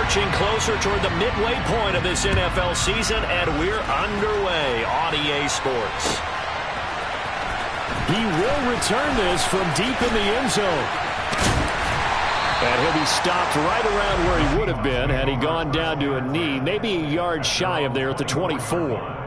marching closer toward the midway point of this NFL season, and we're underway on EA Sports. He will return this from deep in the end zone. And he'll be stopped right around where he would have been had he gone down to a knee, maybe a yard shy of there at the 24.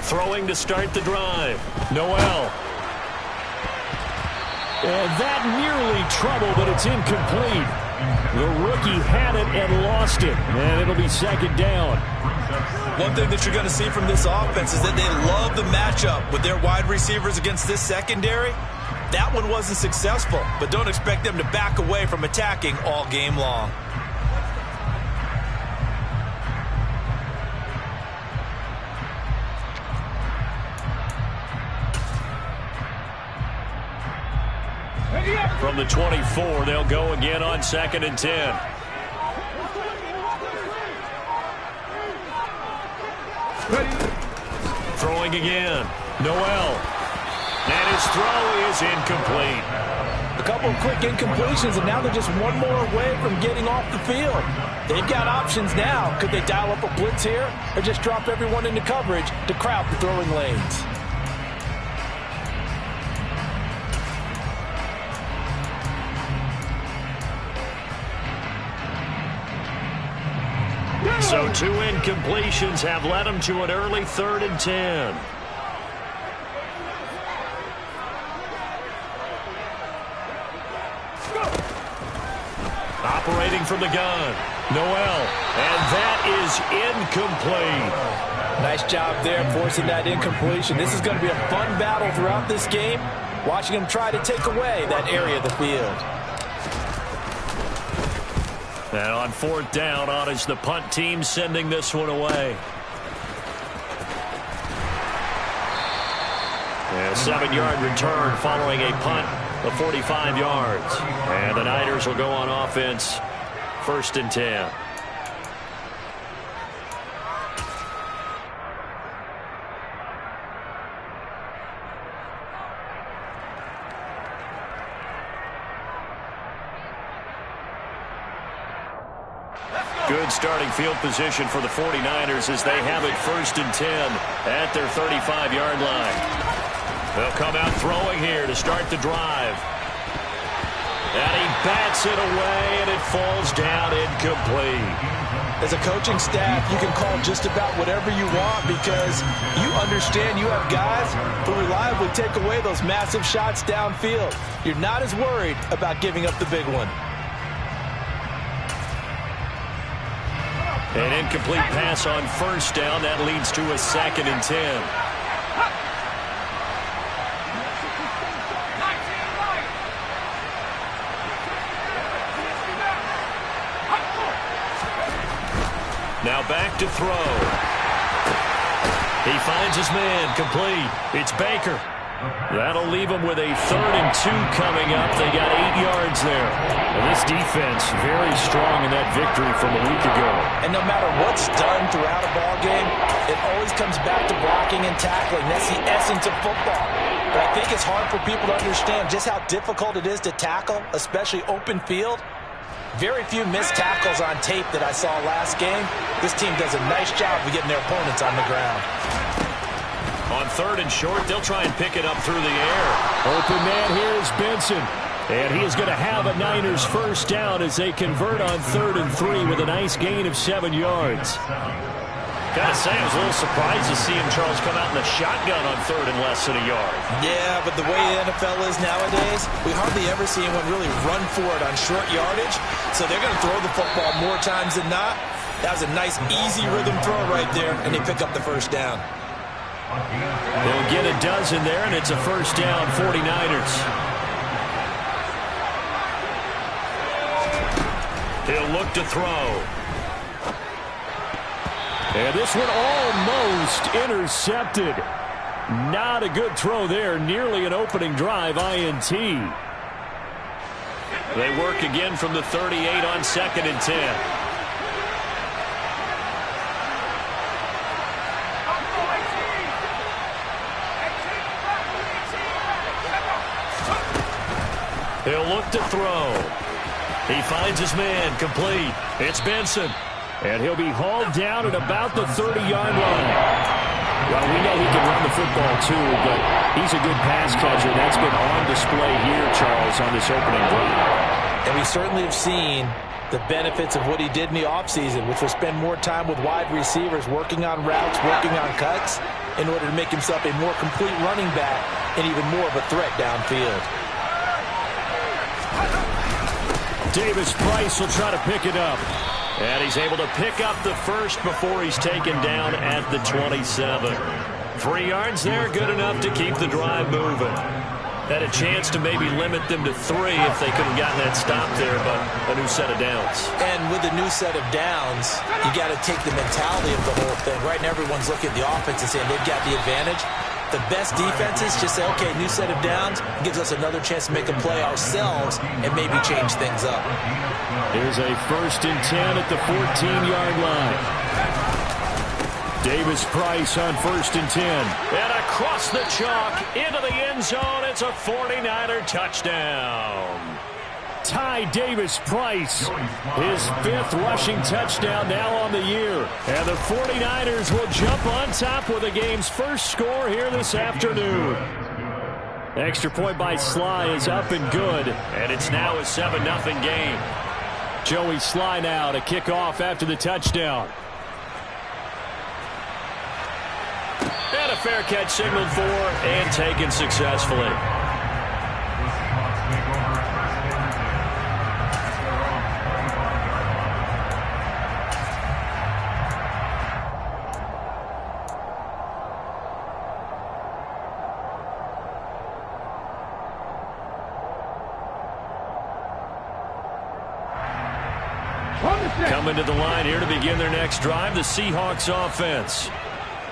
Throwing to start the drive. Noel. And that nearly trouble, but it's incomplete. The rookie had it and lost it. And it'll be second down. One thing that you're going to see from this offense is that they love the matchup with their wide receivers against this secondary. That one wasn't successful, but don't expect them to back away from attacking all game long. From the 24, they'll go again on 2nd and 10. Throwing again. Noel. And his throw is incomplete. A couple of quick incompletions, and now they're just one more away from getting off the field. They've got options now. Could they dial up a blitz here or just drop everyone into coverage to crowd the throwing lanes? So 2 incompletions have led him to an early 3rd and 10. Operating from the gun. Noel. And that is incomplete. Nice job there forcing that incompletion. This is going to be a fun battle throughout this game. Watching him try to take away that area of the field. And on 4th down, on is the punt team sending this one away. A 7-yard return following a punt of 45 yards. And the Niners will go on offense, 1st and 10. Good starting field position for the 49ers as they have it 1st and 10 at their 35-yard line. They'll come out throwing here to start the drive. And he bats it away, and it falls down incomplete. As a coaching staff, you can call just about whatever you want because you understand you have guys who reliably take away those massive shots downfield. You're not as worried about giving up the big one. An incomplete pass on 1st down. That leads to a 2nd and 10. Now back to throw. He finds his man complete. It's Baker. That'll leave him with a 3rd and 2 coming up. They got 8 yards there. And this defense very strong in that victory from a week ago. And no matter what's done throughout a ball game, it always comes back to blocking and tackling. That's the essence of football. But I think it's hard for people to understand just how difficult it is to tackle, especially open field. Very few missed tackles on tape that I saw last game. This team does a nice job of getting their opponents on the ground. On 3rd and short, they'll try and pick it up through the air. Open man here is Benson. And he is going to have a Niners 1st down as they convert on 3rd and 3 with a nice gain of 7 yards. Gotta say, I was a little surprised to see him, Charles, come out in the shotgun on 3rd and less than a yard. Yeah, but the way the NFL is nowadays, we hardly ever see anyone really run for it on short yardage. So they're going to throw the football more times than not. That was a nice, easy rhythm throw right there, and they pick up the 1st down. They'll get a dozen there, and it's a 1st down, 49ers. He'll look to throw. And this one almost intercepted. Not a good throw there. Nearly an opening drive INT. They work again from the 38 on 2nd and 10. He'll look to throw. He finds his man, complete. It's Benson. And he'll be hauled down at about the 30-yard line. Well, we know he can run the football too, but he's a good pass catcher. That's been on display here, Charles, on this opening drive. And we certainly have seen the benefits of what he did in the offseason, which was spend more time with wide receivers, working on routes, working on cuts, in order to make himself a more complete running back and even more of a threat downfield. Davis Price will try to pick it up. And he's able to pick up the first before he's taken down at the 27. 3 yards there, good enough to keep the drive moving. Had a chance to maybe limit them to 3 if they could have gotten that stop there, but a new set of downs. And with a new set of downs, you got to take the mentality of the whole thing. Right now, everyone's looking at the offense and saying they've got the advantage. The best defenses just say, okay, new set of downs, gives us another chance to make a play ourselves and maybe change things up. Here's a 1st and 10 at the 14-yard line. Davis Price on 1st and 10. And across the chalk into the end zone. It's a 49er touchdown. Ty Davis Price, his 5th rushing touchdown now on the year. And the 49ers will jump on top with the game's first score here this afternoon. Extra point by Sly is up and good. And it's now a 7-0 game. Joey Sly now to kick off after the touchdown. And a fair catch signaled for and taken successfully. Coming to the line here to begin their next drive, the Seahawks offense.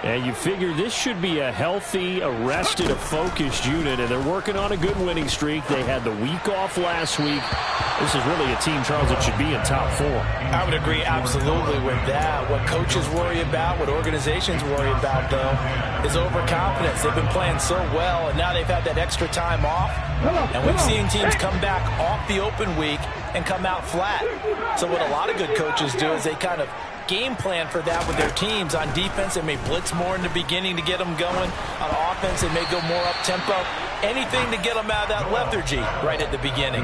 And you figure this should be a healthy, arrested, a focused unit, and they're working on a good winning streak. They had the week off last week. This is really a team, Charles, that should be in top 4. I would agree absolutely with that. What coaches worry about, what organizations worry about, though, is overconfidence. They've been playing so well, and now they've had that extra time off. And we've seen teams come back off the open week and come out flat. So what a lot of good coaches do is they kind of game plan for that with their teams. On defense, they may blitz more in the beginning to get them going. On offense, they may go more up-tempo. Anything to get them out of that lethargy right at the beginning.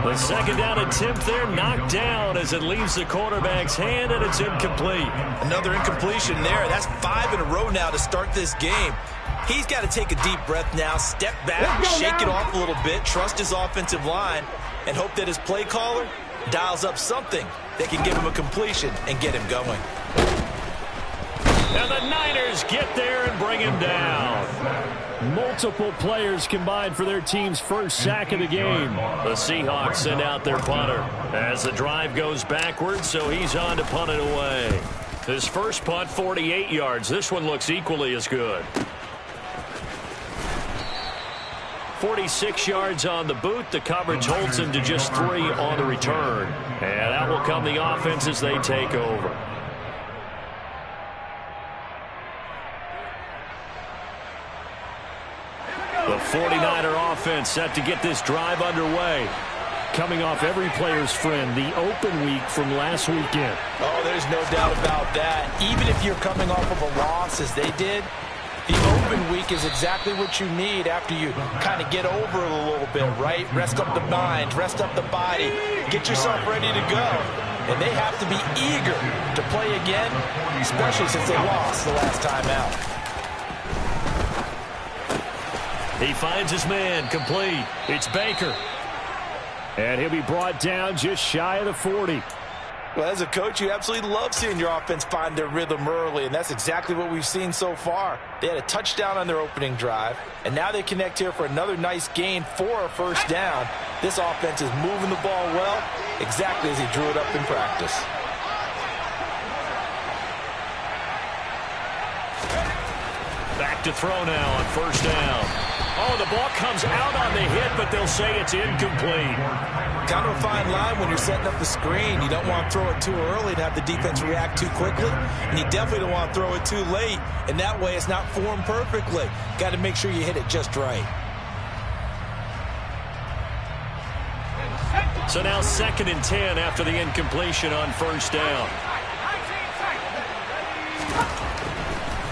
The 2nd down attempt there knocked down as it leaves the quarterback's hand, and it's incomplete. Another incompletion there. That's 5 in a row now to start this game. He's got to take a deep breath now, step back, shake it off a little bit, trust his offensive line, and hope that his play caller dials up something that can give him a completion and get him going. And the Niners get there and bring him down. Multiple players combined for their team's first sack of the game. The Seahawks send out their punter as the drive goes backwards, so he's on to punt it away. His first punt, 48 yards. This one looks equally as good. 46 yards on the boot. The coverage holds him to just 3 on the return. And that will come the offense as they take over. The 49er offense set to get this drive underway. Coming off every player's friend, the open week from last weekend. Oh, there's no doubt about that. Even if you're coming off of a loss as they did, the open week is exactly what you need after you kind of get over it a little bit, right? Rest up the mind, rest up the body, get yourself ready to go. And they have to be eager to play again, especially since they lost the last time out. He finds his man, complete. It's Baker. And he'll be brought down just shy of the 40. Well, as a coach, you absolutely love seeing your offense find their rhythm early, and that's exactly what we've seen so far. They had a touchdown on their opening drive, and now they connect here for another nice gain for a first down. This offense is moving the ball well, exactly as he drew it up in practice. Back to throw now on first down. Oh, the ball comes out on the hit, but they'll say it's incomplete. Kind of a fine line when you're setting up the screen. You don't want to throw it too early to have the defense react too quickly, and you definitely don't want to throw it too late, and that way it's not formed perfectly. Got to make sure you hit it just right. So now 2nd and 10 after the incompletion on first down.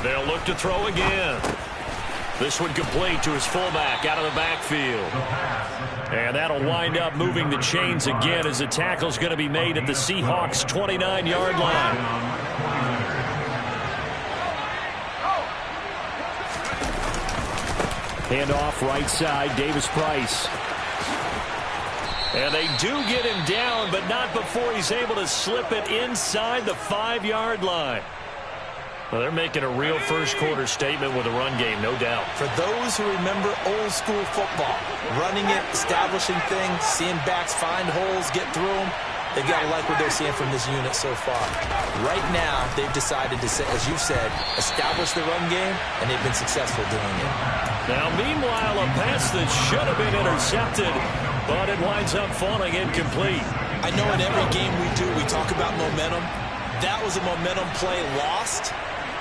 They'll look to throw again. This one complete to his fullback out of the backfield. And that'll wind up moving the chains again as the tackle's going to be made at the Seahawks' 29-yard line. Handoff right side, Davis Price. And they do get him down, but not before he's able to slip it inside the 5-yard line. Well, they're making a real first-quarter statement with a run game, no doubt. For those who remember old-school football, running it, establishing things, seeing backs find holes, get through them, they've got to like what they're seeing from this unit so far. Right now, they've decided to, as you said, establish the run game, and they've been successful doing it. Now, meanwhile, a pass that should have been intercepted, but it winds up falling incomplete. I know in every game we do, we talk about momentum. That was a momentum play lost.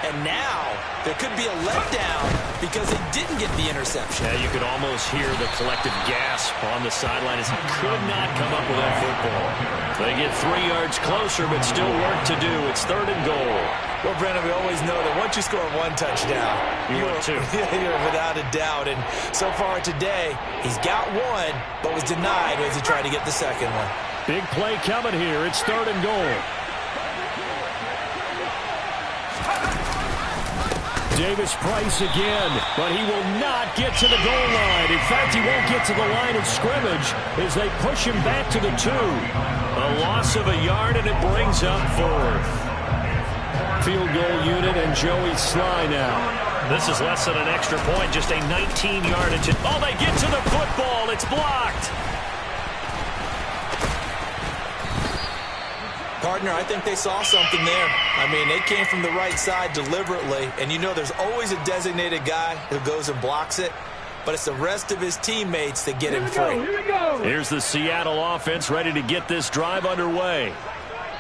And now there could be a letdown because they didn't get the interception. Yeah, you could almost hear the collective gasp on the sideline as he could not come up with that football. They get 3 yards closer, but still work to do. It's 3rd and goal. Well, Brandon, we always know that once you score 1 touchdown, you're two. You're without a doubt. And so far today, he's got 1, but was denied as he tried to get the 2nd one. Big play coming here. It's 3rd and goal. Davis Price again, but he will not get to the goal line. In fact, he won't get to the line of scrimmage as they push him back to the 2. A loss of a yard, and it brings up 4th. Field goal unit and Joey Sly now. This is less than an extra point, just a 19-yardage. Oh, they get to the football. It's blocked. Partner, I think they saw something there. I mean, they came from the right side deliberately, and you know there's always a designated guy who goes and blocks it, but it's the rest of his teammates that get him free. Here's the Seattle offense ready to get this drive underway.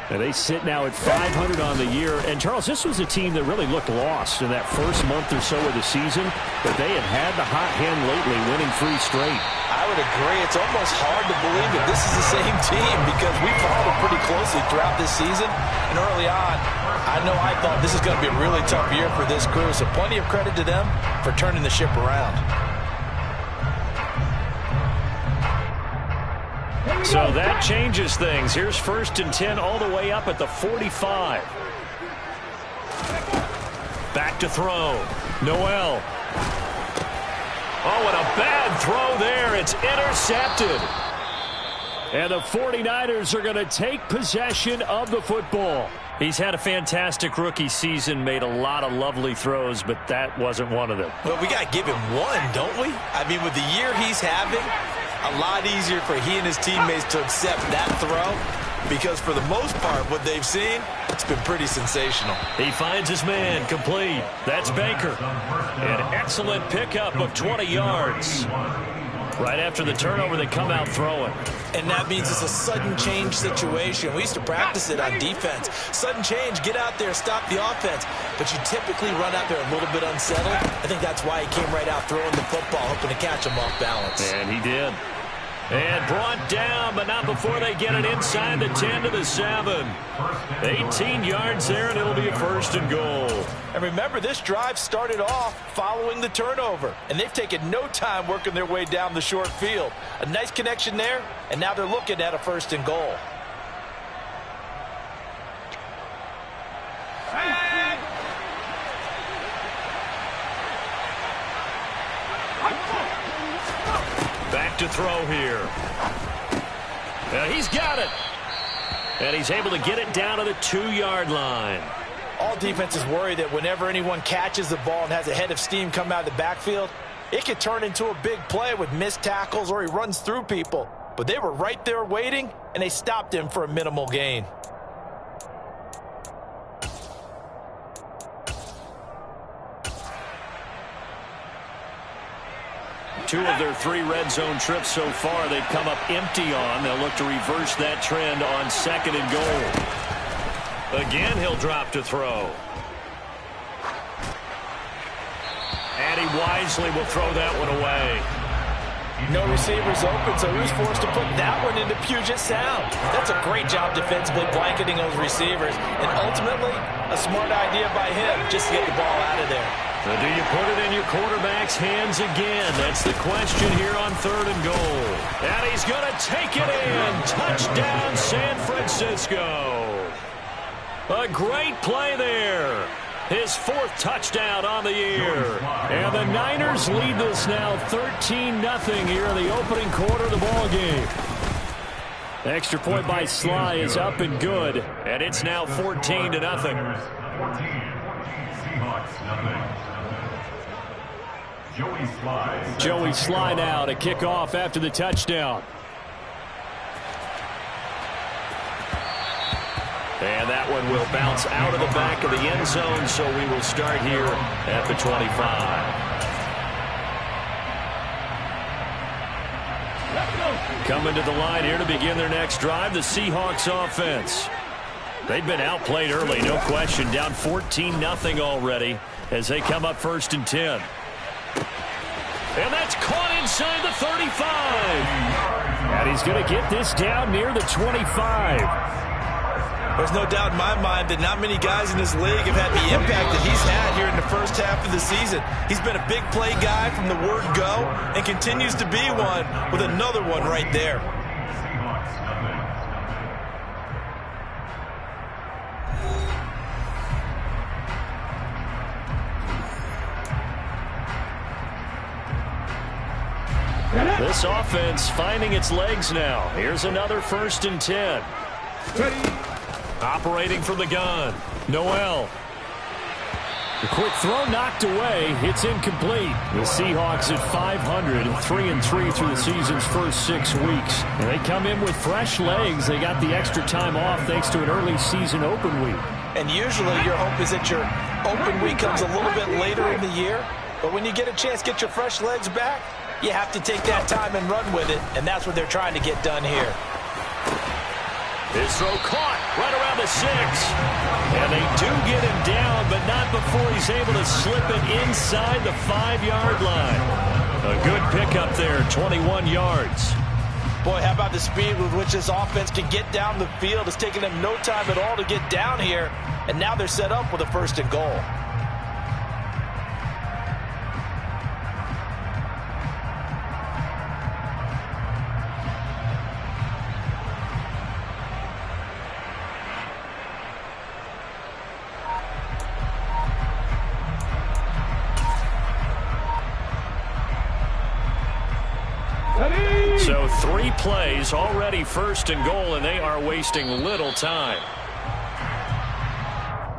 And they sit now at 500 on the year. And, Charles, this was a team that really looked lost in that first month or so of the season, but they had the hot hand lately, winning 3 straight. I would agree. It's almost hard to believe that this is the same team because we followed them pretty closely throughout this season. And early on, I know I thought this is going to be a really tough year for this crew, so plenty of credit to them for turning the ship around. So that changes things. Here's 1st and 10 all the way up at the 45. Back to throw. Noel. Oh, and a bad throw there. It's intercepted. And the 49ers are going to take possession of the football. He's had a fantastic rookie season, made a lot of lovely throws, but that wasn't one of them. Well, we got to give him one, don't we? I mean, with the year he's having, a lot easier for he and his teammates to accept that throw because for the most part, what they've seen, it's been pretty sensational. He finds his man, complete. That's Baker. An excellent pickup of 20 yards. Right after the turnover, they come out throwing. And that means it's a sudden change situation. We used to practice it on defense. Sudden change, get out there, stop the offense. But you typically run out there a little bit unsettled. I think that's why he came right out throwing the football, hoping to catch him off balance. And he did. And brought down, but not before they get it inside the 10 to the 7. 18 yards there, and it'll be a 1st and goal. And remember, this drive started off following the turnover, and they've taken no time working their way down the short field. A nice connection there, and now they're looking at a 1st and goal. Back to throw here. He's got it. And he's able to get it down to the 2-yard line. All defenses worry that whenever anyone catches the ball and has a head of steam come out of the backfield, it could turn into a big play with missed tackles or he runs through people. But they were right there waiting, and they stopped him for a minimal gain. 2 of their 3 red zone trips so far they've come up empty on. They'll look to reverse that trend on 2nd and goal. Again, he'll drop to throw. And he wisely will throw that one away. No receivers open, so he was forced to put that one into Puget Sound. That's a great job defensively blanketing those receivers. And ultimately, a smart idea by him just to get the ball out of there. So do you put it in your quarterback's hands again? That's the question here on 3rd and goal. And he's going to take it in. Touchdown, San Francisco. A great play there. His 4th touchdown on the year. And the Niners lead this now 13-0 here in the opening quarter of the ball game. Extra point by Sly is up and good. And it's now 14-0. Joey Sly now to kick off after the touchdown. And that one will bounce out of the back of the end zone, so we will start here at the 25. Coming to the line here to begin their next drive, the Seahawks offense. They've been outplayed early, no question. Down 14-0 already as they come up 1st and 10. And that's caught inside the 35. And he's going to get this down near the 25. There's no doubt in my mind that not many guys in this league have had the impact that he's had here in the first half of the season. He's been a big play guy from the word go and continues to be one with another one right there. This offense finding its legs now. Here's another 1st and 10. Operating from the gun, Noel. The quick throw knocked away. It's incomplete. The Seahawks at 500, 3-3 through the season's first 6 weeks. And they come in with fresh legs. They got the extra time off thanks to an early season open week. And usually your hope is that your open week comes a little bit later in the year. But when you get a chance to get your fresh legs back, you have to take that time and run with it. And that's what they're trying to get done here. His throw caught right around the 6. And they do get him down, but not before he's able to slip it inside the 5-yard line. A good pickup there, 21 yards. Boy, how about the speed with which this offense can get down the field? It's taken them no time at all to get down here, and now they're set up with a 1st and goal. So 3 plays, already 1st and goal, and they are wasting little time.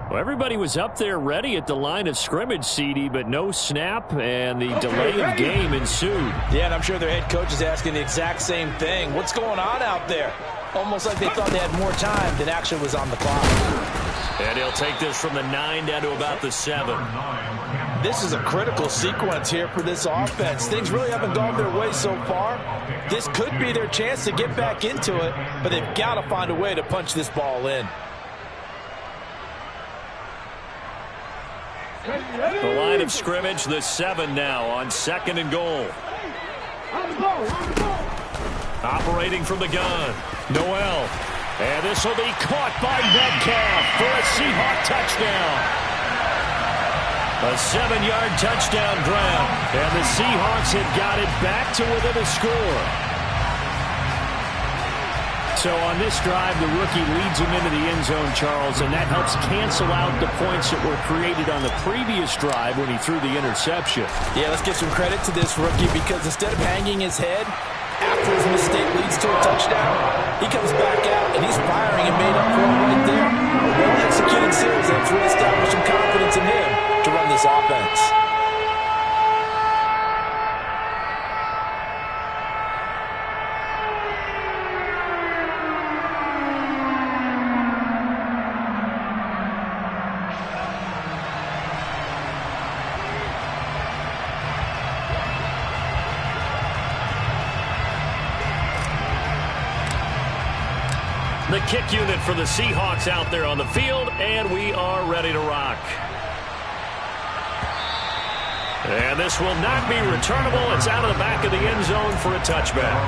Well, everybody was up there ready at the line of scrimmage, CD, but no snap, and the delay of game ensued. Yeah, and I'm sure their head coach is asking the exact same thing. What's going on out there? Almost like they thought they had more time than actually was on the clock. And he'll take this from the 9 down to about the 7. This is a critical sequence here for this offense. Things really haven't gone their way so far. This could be their chance to get back into it, but they've got to find a way to punch this ball in. The line of scrimmage, the 7 now on 2nd and goal. Operating from the gun, Noel. And this will be caught by Metcalf for a Seahawk touchdown. A 7-yard touchdown grab. And the Seahawks have got it back to within a score. So on this drive, the rookie leads him into the end zone, Charles, and that helps cancel out the points that were created on the previous drive when he threw the interception. Yeah, let's give some credit to this rookie because instead of hanging his head after his mistake leads to a touchdown, he comes back out and he's firing and made up for it right there. A well-executed series that's really established some confidence in him to run this offense. The kick unit for the Seahawks out there on the field, and we are ready to rock. And this will not be returnable. It's out of the back of the end zone for a touchback.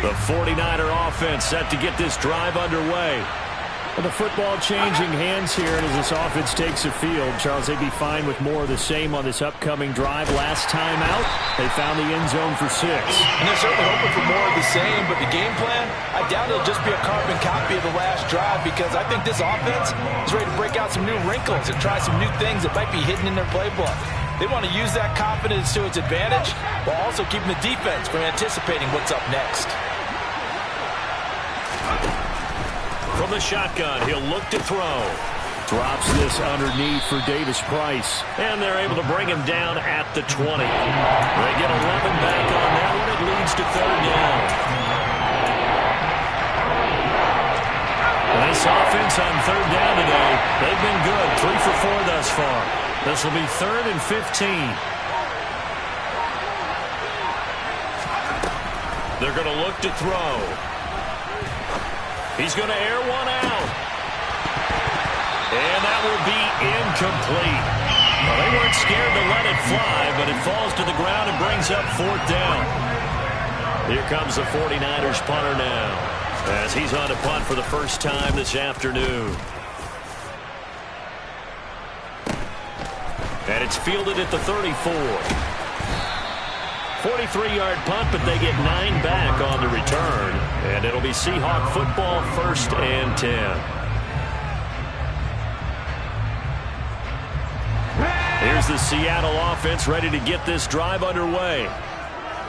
The 49er offense set to get this drive underway. Well, the football changing hands here, and as this offense takes the field, Charles, they'd be fine with more of the same on this upcoming drive. Last time out, they found the end zone for 6. And they're certainly hoping for more of the same, but the game plan, I doubt it'll just be a carbon copy of the last drive, because I think this offense is ready to break out some new wrinkles and try some new things that might be hidden in their playbook. They want to use that confidence to its advantage while also keeping the defense from anticipating what's up next. From the shotgun, he'll look to throw. Drops this underneath for Davis Price. And they're able to bring him down at the 20. They get 11 back on that one. It leads to 3rd down. This offense on 3rd down today, they've been good. 3 for 4 thus far. This will be 3rd and 15. They're going to look to throw. He's going to air one out. And that will be incomplete. Well, they weren't scared to let it fly, but it falls to the ground and brings up 4th down. Here comes the 49ers punter now, as he's on to punt for the first time this afternoon. And it's fielded at the 34. 43-yard punt, but they get 9 back on the return. And it'll be Seahawk football, 1st and 10. Here's the Seattle offense ready to get this drive underway.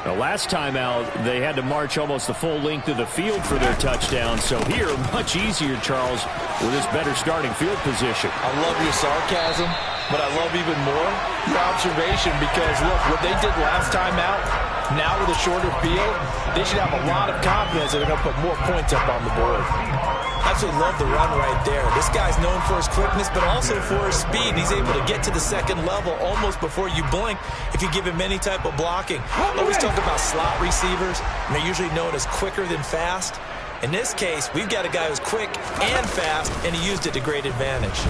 Now, last time out, they had to march almost the full length of the field for their touchdown. So here, much easier, Charles, with this better starting field position. I love your sarcasm, but I love even more your observation, because, look, what they did last time out, now with a shorter field, they should have a lot of confidence that they're going to put more points up on the board. Absolutely love the run right there. This guy's known for his quickness, but also for his speed. He's able to get to the second level almost before you blink if you give him any type of blocking. Always talk about slot receivers, and they're usually known as quicker than fast. In this case, we've got a guy who's quick and fast, and he used it to great advantage.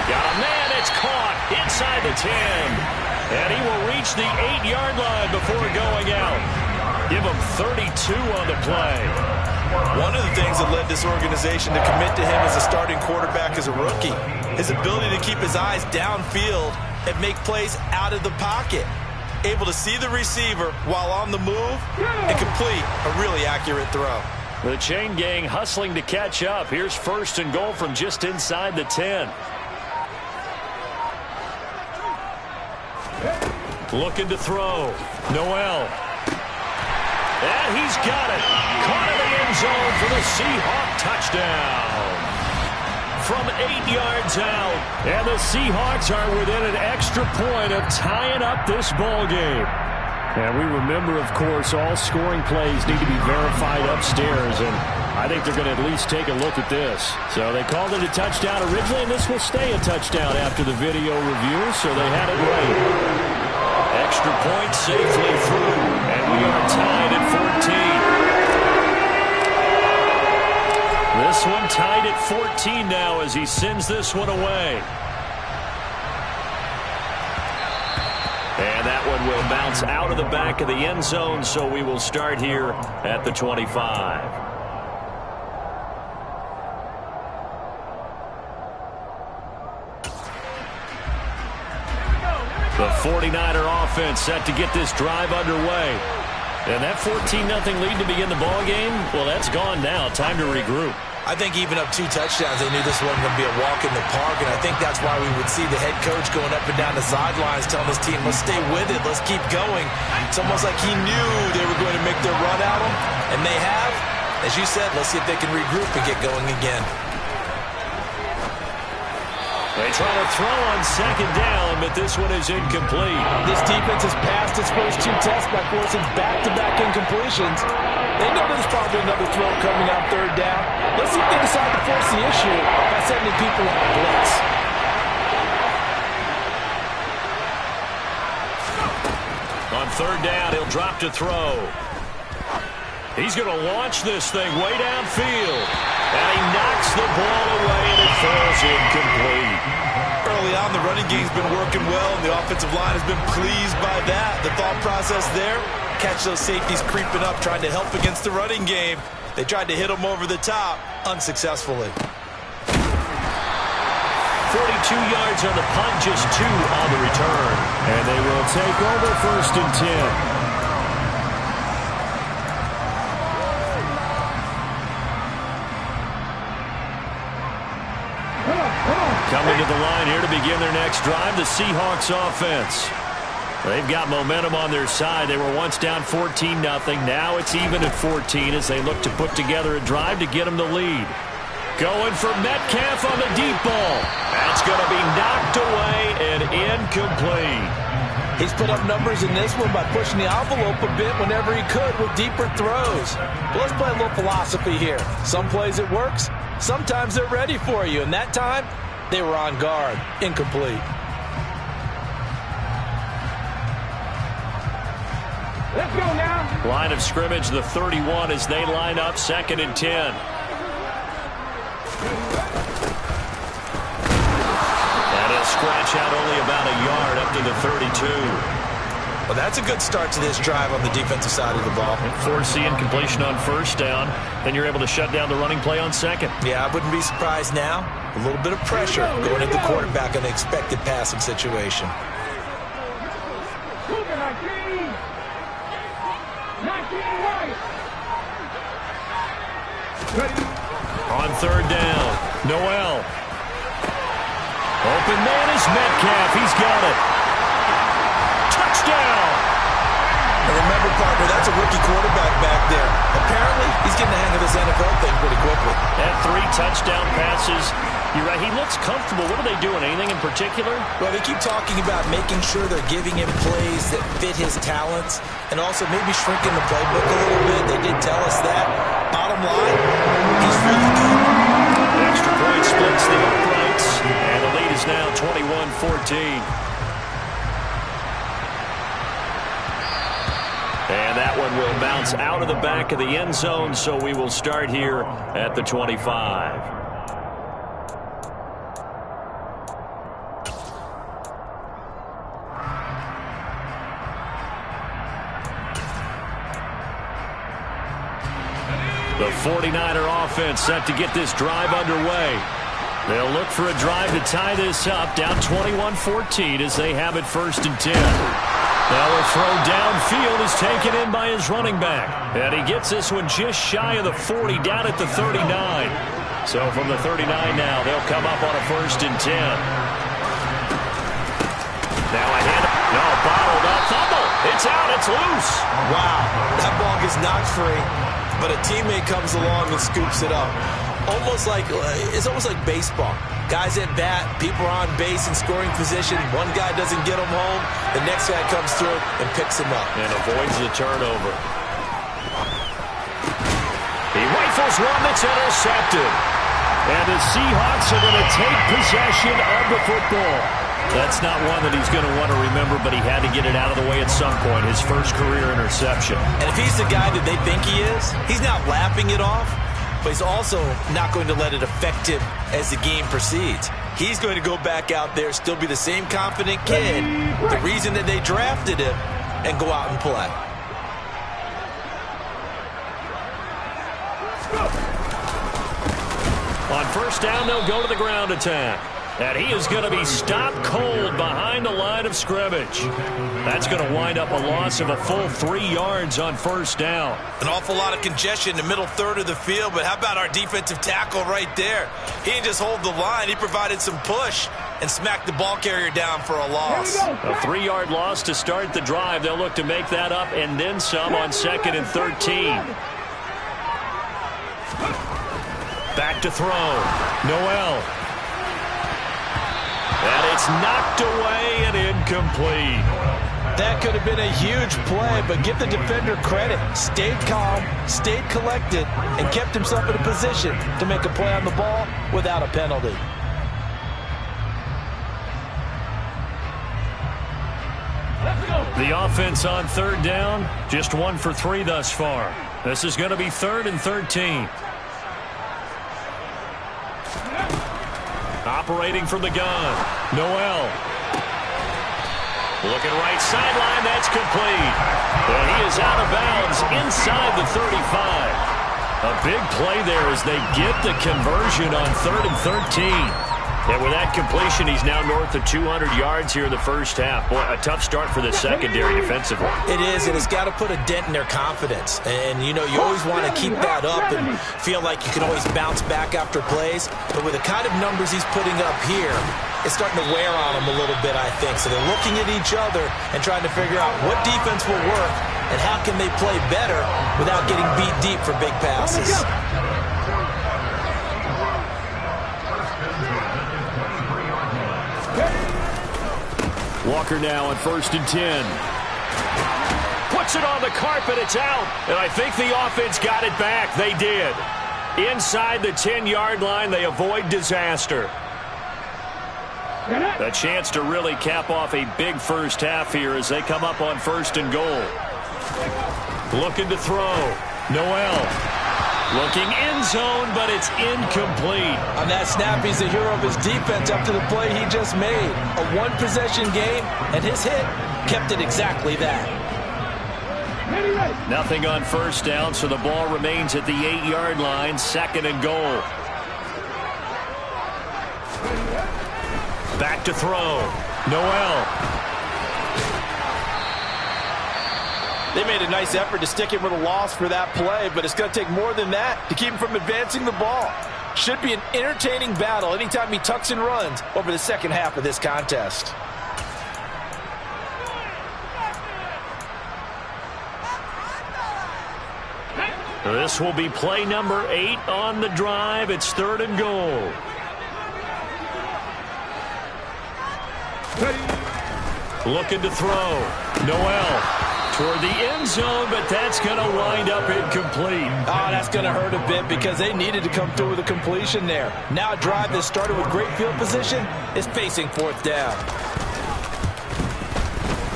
Got a man, it's caught inside the 10. And he will reach the 8-yard line before going out. Give him 32 on the play. One of the things that led this organization to commit to him as a starting quarterback as a rookie, his ability to keep his eyes downfield and make plays out of the pocket. Able to see the receiver while on the move and complete a really accurate throw. The chain gang hustling to catch up. Here's 1st and goal from just inside the 10. Looking to throw. Noel. And he's got it. Caught in the end zone for the Seahawk touchdown. From 8 yards out. And the Seahawks are within an extra point of tying up this ball game. And we remember, of course, all scoring plays need to be verified upstairs. And I think they're going to at least take a look at this. So they called it a touchdown originally, and this will stay a touchdown after the video review. So they had it right. Extra point safely through, and we are tied at 14. This one tied at 14 now as he sends this one away. And that one will bounce out of the back of the end zone, so we will start here at the 25. The 49er offense set to get this drive underway. And that 14-0 lead to begin the ball game, well, that's gone now. Time to regroup. I think even up 2 touchdowns, they knew this wasn't going to be a walk in the park, and I think that's why we would see the head coach going up and down the sidelines telling his team, let's stay with it, let's keep going. It's almost like he knew they were going to make their run at him, and they have. As you said, let's see if they can regroup and get going again. They try to throw on second down, but this one is incomplete. This defense has passed its first 2 tests by forcing back-to-back incompletions. They know there's probably another throw coming on third down. Let's see if they decide to force the issue by sending people on a blitz. On third down, he'll drop to throw. He's going to launch this thing way downfield. And he knocks the ball away, and it falls incomplete. Early on, the running game's been working well, and the offensive line has been pleased by that. The thought process there, catch those safeties creeping up, trying to help against the running game. They tried to hit them over the top, unsuccessfully. 42 yards on the punt, just 2 on the return. And they will take over first and 10. Coming to the line here to begin their next drive, the Seahawks offense. They've got momentum on their side. They were once down 14-0. Now it's even at 14 as they look to put together a drive to get them the lead. Going for Metcalf on the deep ball. That's going to be knocked away and incomplete. He's put up numbers in this one by pushing the envelope a bit whenever he could with deeper throws. But let's play a little philosophy here. Some plays it works. Sometimes they're ready for you. And that time, they were on guard. Incomplete. Let's go now. Line of scrimmage, the 31 as they line up, 2nd and 10. And he'll scratch out only about a yard up to the 32. Well, that's a good start to this drive on the defensive side of the ball. Force incompletion on first down. Then you're able to shut down the running play on second. Yeah, I wouldn't be surprised now. A little bit of pressure going at the quarterback in an expected passing situation. On third down, Noel. Open man is Metcalf. He's got it. Touchdown. And remember, partner, that's a rookie quarterback back there. Apparently, he's getting the hang of this NFL thing pretty quickly. Had 3 touchdown passes. You're right, he looks comfortable. What are they doing? Anything in particular? Well, they keep talking about making sure they're giving him plays that fit his talents and also maybe shrinking the playbook a little bit. They did tell us that. Bottom line, he's really good. Extra point splits the uprights, and the lead is now 21-14. And that one will bounce out of the back of the end zone, so we will start here at the 25. The 49er offense set to get this drive underway. They'll look for a drive to tie this up, down 21-14 as they have it 1st and 10. Now a throw downfield is taken in by his running back. And he gets this one just shy of the 40, down at the 39. So from the 39 now, they'll come up on a 1st and 10. Now a hand, no, bottled up, fumble. It's out, it's loose. Wow, that ball gets knocked free, but a teammate comes along and scoops it up. It's almost like baseball. Guys at bat, people are on base in scoring position. One guy doesn't get him home. The next guy comes through and picks him up. And avoids the turnover. He rifles one that's intercepted. And the Seahawks are going to take possession of the football. That's not one that he's going to want to remember, but he had to get it out of the way at some point. His first career interception. And if he's the guy that they think he is, he's not laughing it off. But he's also not going to let it affect him as the game proceeds. He's going to go back out there, still be the same confident kid, the reason that they drafted him, and go out and play. On first down, they'll go to the ground attack. And he is going to be stopped cold behind the line of scrimmage. That's going to wind up a loss of a full 3 yards on first down. An awful lot of congestion in the middle third of the field, but how about our defensive tackle right there? He didn't just hold the line. He provided some push and smacked the ball carrier down for a loss. A 3-yard loss to start the drive. They'll look to make that up and then some on 2nd and 13. Back to throw. Noel. And it's knocked away and incomplete. That could have been a huge play, but give the defender credit. Stayed calm, stayed collected, and kept himself in a position to make a play on the ball without a penalty. The offense on third down, just 1 for 3 thus far. This is going to be 3rd and 13. Operating from the gun, Noel. Looking right sideline, that's complete. Well, he is out of bounds inside the 35. A big play there as they get the conversion on 3rd and 13. And with that completion, he's now north of 200 yards here in the first half. Boy, a tough start for the secondary defensively. It is, and it's got to put a dent in their confidence. And, you know, you always want to keep that up and feel like you can always bounce back after plays. But with the kind of numbers he's putting up here, it's starting to wear on them a little bit, I think. So they're looking at each other and trying to figure out what defense will work and how can they play better without getting beat deep for big passes. Walker now on 1st and 10. Puts it on the carpet, it's out. And I think the offense got it back. They did. Inside the 10-yard line, they avoid disaster. A chance to really cap off a big first half here as they come up on 1st and goal. Looking to throw. Noel. Looking end zone, but it's incomplete. On that snap, he's the hero of his defense after the play he just made. A one-possession game, and his hit kept it exactly that. Nothing on 1st down, so the ball remains at the 8-yard line, 2nd and goal. Back to throw. Noel. They made a nice effort to stick him with a loss for that play, but it's going to take more than that to keep him from advancing the ball. Should be an entertaining battle anytime he tucks and runs over the second half of this contest. This will be play number 8 on the drive. It's 3rd and goal. Looking to throw. Noel. Toward the end zone, but that's going to wind up incomplete. Oh, that's going to hurt a bit because they needed to come through with a completion there. Now a drive that started with great field position is facing 4th down.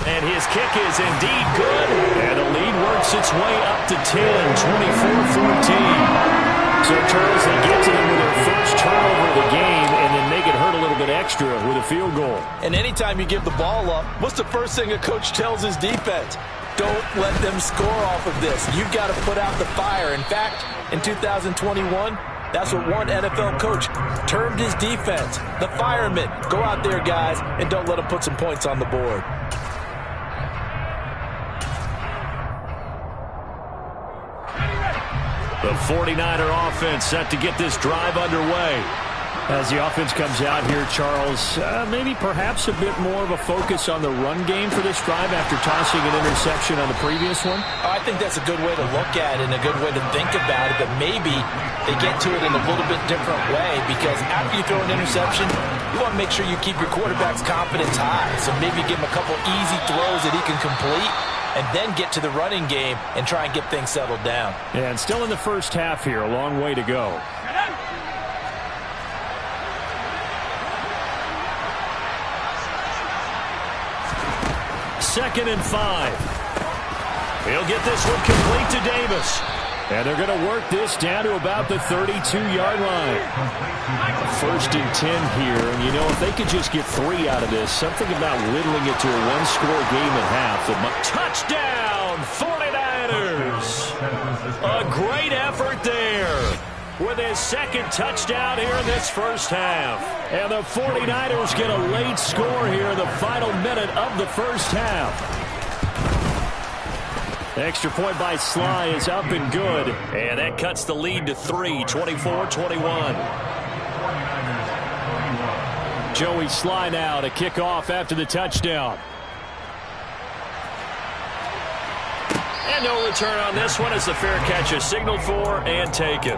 And his kick is indeed good. And the lead works its way up to 10, 24-14. So, Charles, they get to them with their first turnover of the game and then make it hurt a little bit extra with a field goal. And anytime you give the ball up, what's the first thing a coach tells his defense? Don't let them score off of this. You've got to put out the fire. In fact, in 2021, that's what one NFL coach termed his defense. The firemen. Go out there, guys, and don't let them put some points on the board. The 49er offense set to get this drive underway. As the offense comes out here, Charles, maybe perhaps a bit more of a focus on the run game for this drive after tossing an interception on the previous one? I think that's a good way to look at it and a good way to think about it, but maybe they get to it in a little bit different way because after you throw an interception, you want to make sure you keep your quarterback's confidence high. So maybe give him a couple easy throws that he can complete and then get to the running game and try and get things settled down. And still in the first half here, a long way to go. 2nd and 5. He'll get this one complete to Davis. And they're going to work this down to about the 32-yard line. 1st and 10 here. And, you know, if they could just get 3 out of this, something about whittling it to a one-score game at half. Touchdown, 49ers. A great effort there with his 2nd touchdown here in this first half. And the 49ers get a late score here in the final minute of the first half. Extra point by Sly is up and good. And that cuts the lead to 3, 24-21. Joey Sly now to kick off after the touchdown. And no return on this one as the fair catch is signaled for and taken.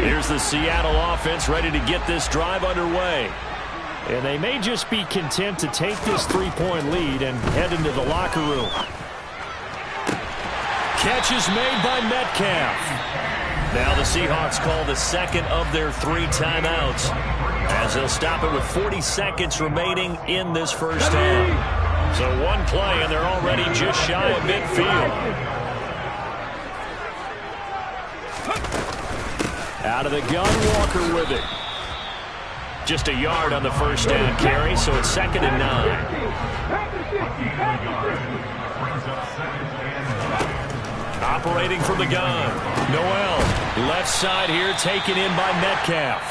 Here's the Seattle offense ready to get this drive underway. And they may just be content to take this 3-point lead and head into the locker room. Catch is made by Metcalf. Now the Seahawks call the second of their 3 timeouts, as they'll stop it with 40 seconds remaining in this first half. So one play, and they're already just shy of midfield. Out of the gun, Walker with it. Just a yard on the first down carry, so it's 2nd and 9. Operating from the gun. Noel, left side here, taken in by Metcalf.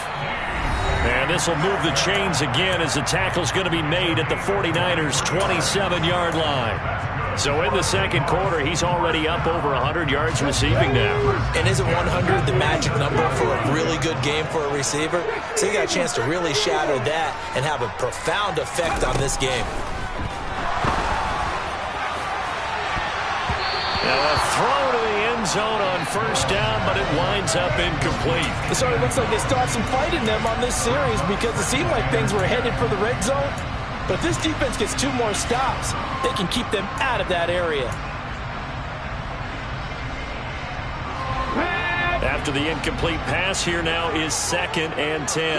And this will move the chains again as the tackle's going to be made at the 49ers' 27-yard line. So in the second quarter, he's already up over 100 yards receiving now. And isn't 100 the magic number for a really good game for a receiver? So he got a chance to really shatter that and have a profound effect on this game. Now a throw to the end zone on first down, but it winds up incomplete. It sort of looks like they still have some fight in them on this series because it seemed like things were headed for the red zone. But if this defense gets 2 more stops, they can keep them out of that area. After the incomplete pass, here now is 2nd and 10.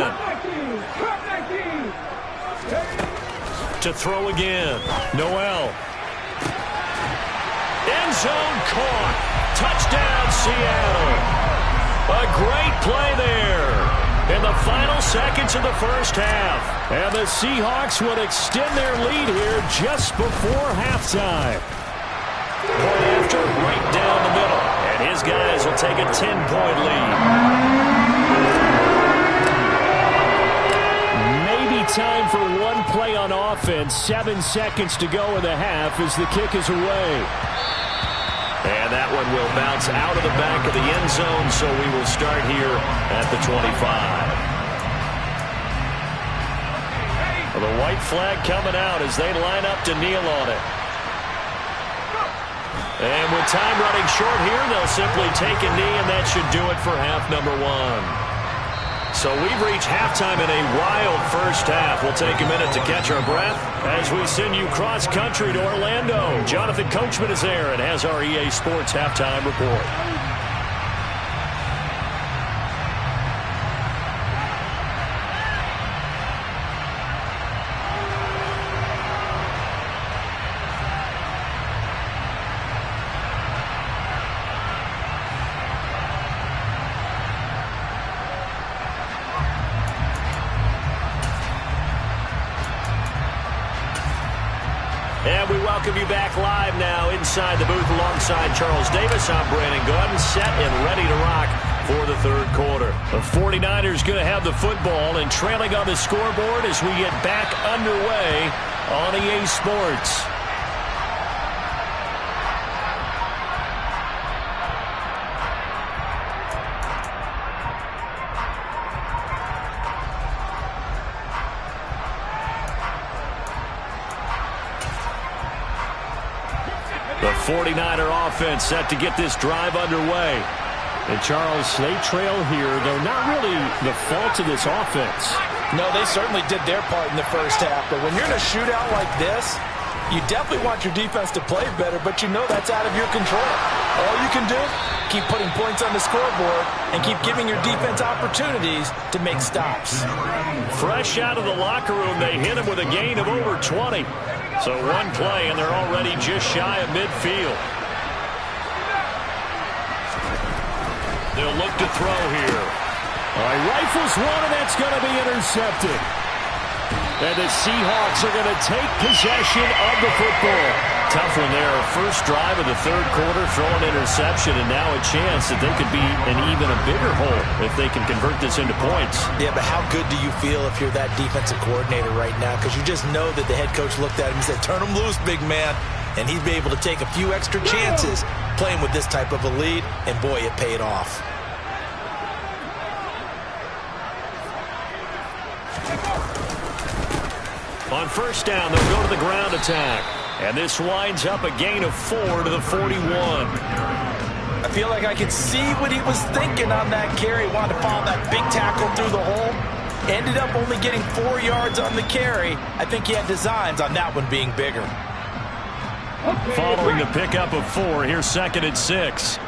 To throw again. Noel. End zone caught. Touchdown, Seattle. A great play there in the final seconds of the first half. And the Seahawks would extend their lead here just before halftime. Point after, right down the middle. And his guys will take a 10-point lead. Maybe time for one play on offense. 7 seconds to go in the half as the kick is away. And that one will bounce out of the back of the end zone, so we will start here at the 25. Well, the white flag coming out as they line up to kneel on it. And with time running short here, they'll simply take a knee, and that should do it for half number 1. So we've reached halftime in a wild first half. We'll take a minute to catch our breath as we send you cross-country to Orlando. Jonathan Coachman is there and has our EA Sports halftime report. And we welcome you back live now inside the booth alongside Charles Davis. I'm Brandon Gordon, set and ready to rock for the third quarter. The 49ers going to have the football and trailing on the scoreboard as we get back underway on EA Sports. The 49er offense set to get this drive underway. And Charles, they trail here, though not really the fault of this offense. No, they certainly did their part in the first half. But when you're in a shootout like this, you definitely want your defense to play better, but you know that's out of your control. All you can do, keep putting points on the scoreboard and keep giving your defense opportunities to make stops. Fresh out of the locker room, they hit him with a gain of over 20. So one play, and they're already just shy of midfield. They'll look to throw here. All right, rifles one, and that's going to be intercepted. And the Seahawks are going to take possession of the football. Tough one there. First drive of the third quarter, throwing interception, and now a chance that they could be in even a bigger hole if they can convert this into points. Yeah, but how good do you feel if you're that defensive coordinator right now? Because you just know that the head coach looked at him and said, turn him loose, big man. And he'd be able to take a few extra chances playing with this type of a lead, and boy, it paid off. On first down, they'll go to the ground attack. And this winds up a gain of 4 to the 41. I feel like I could see what he was thinking on that carry. Wanted to follow that big tackle through the hole. Ended up only getting 4 yards on the carry. I think he had designs on that one being bigger. Following the pickup of 4, here's 2nd and 6.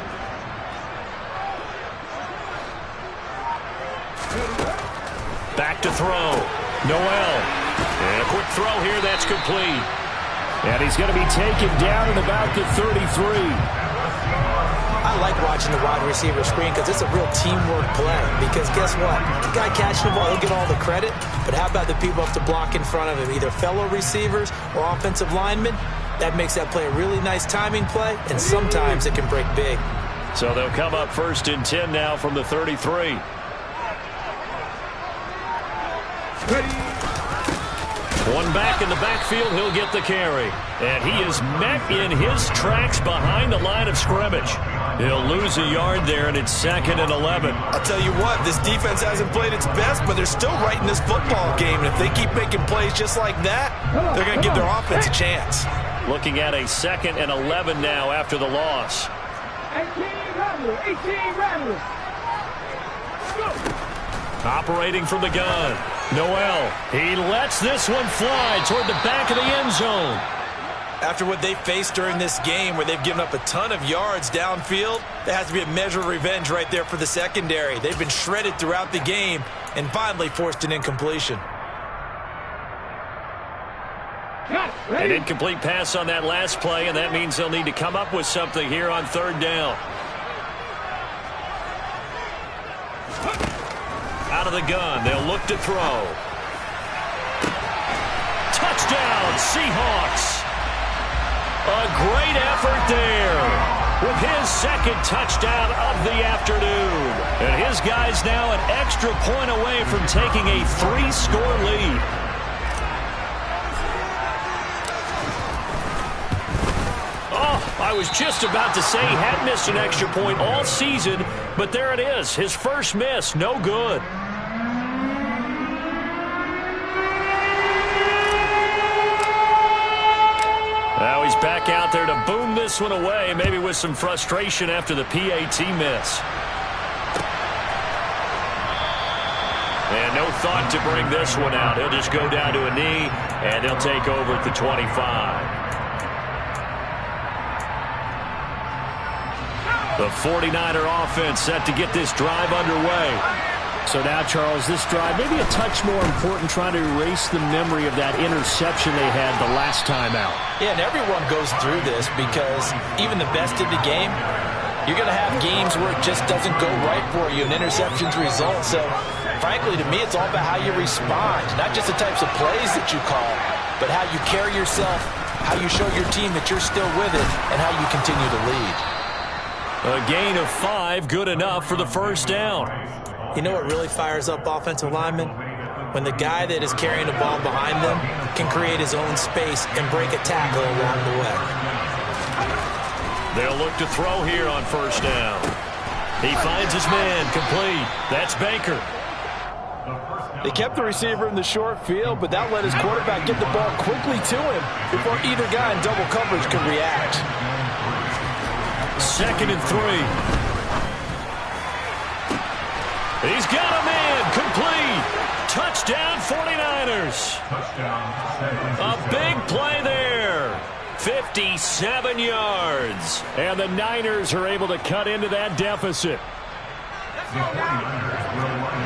Back to throw. Noel. And a quick throw here that's complete. And he's going to be taken down at about the 33. I like watching the wide receiver screen because it's a real teamwork play. Because guess what? The guy catching the ball, he'll get all the credit. But how about the people have to block in front of him, either fellow receivers or offensive linemen? That makes that play a really nice timing play, and sometimes it can break big. So they'll come up 1st and 10 now from the 33. One back in the backfield, he'll get the carry. And he is met in his tracks behind the line of scrimmage. He'll lose a yard there, and it's 2nd and 11. I'll tell you what, this defense hasn't played its best, but they're still right in this football game. And if they keep making plays just like that, they're going to give their offense a chance. Looking at a 2nd and 11 now after the loss. 18 rattlers. Operating from the gun. Noel, he lets this one fly toward the back of the end zone. After what they faced during this game where they've given up a ton of yards downfield, there has to be a measure of revenge right there for the secondary. They've been shredded throughout the game and finally forced an incompletion. An incomplete pass on that last play, and that means they'll need to come up with something here on 3rd down. Out of the gun, they'll look to throw. Touchdown, Seahawks! A great effort there with his 2nd touchdown of the afternoon. And his guys now an extra point away from taking a 3-score lead. Oh, I was just about to say he had missed an extra point all season, but there it is. His first miss, no good. Now he's back out there to boom this one away, maybe with some frustration after the PAT miss. And no thought to bring this one out. He'll just go down to a knee, and they'll take over at the 25. The 49er offense set to get this drive underway. So now, Charles, this drive maybe a touch more important, trying to erase the memory of that interception they had the last time out. Yeah, and everyone goes through this because even the best in the game, you're going to have games where it just doesn't go right for you, and interceptions result. So, frankly, to me, it's all about how you respond, not just the types of plays that you call, but how you carry yourself, how you show your team that you're still with it, and how you continue to lead. A gain of 5, good enough for the 1st down. You know what really fires up offensive linemen? When the guy that is carrying the ball behind them can create his own space and break a tackle along the way. They'll look to throw here on 1st down. He finds his man, complete. That's Baker. They kept the receiver in the short field, but that let his quarterback get the ball quickly to him before either guy in double coverage could react. 2nd and 3. He's got a man, complete. Touchdown, 49ers. A big play there. 57 yards. And the Niners are able to cut into that deficit.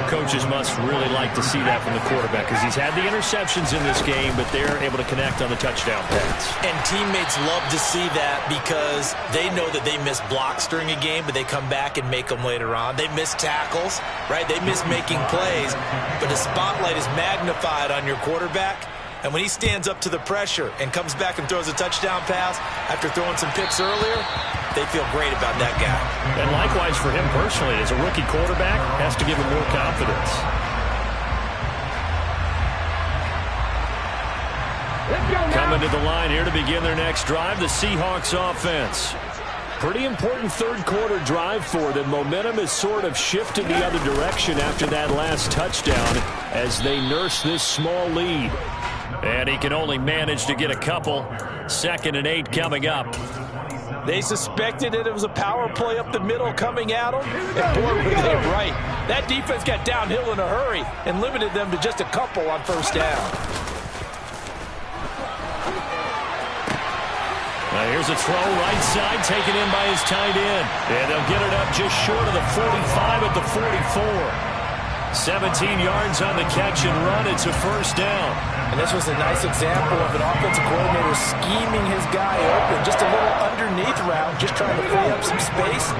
Coaches must really like to see that from the quarterback because he's had the interceptions in this game, but they're able to connect on the touchdown pass. And teammates love to see that because they know that they miss blocks during a game, but they come back and make them later on. They miss tackles, right? They miss making plays, but the spotlight is magnified on your quarterback. And when he stands up to the pressure and comes back and throws a touchdown pass after throwing some picks earlier, they feel great about that guy. And likewise for him personally, as a rookie quarterback, has to give him more confidence. Coming to the line here to begin their next drive, the Seahawks offense. Pretty important 3rd quarter drive for them. Momentum has sort of shifted the other direction after that last touchdown as they nurse this small lead. And he can only manage to get a couple. 2nd and 8 coming up. They suspected that it was a power play up the middle coming at them, and boy, were they right. That defense got downhill in a hurry and limited them to just a couple on first down. Now here's a throw right side, taken in by his tight end. And they'll get it up just short of the 45 at the 44. 17 yards on the catch and run. It's a first down. And this was a nice example of an offensive coordinator scheming his guy open. Just a little underneath route, just trying to free up some space,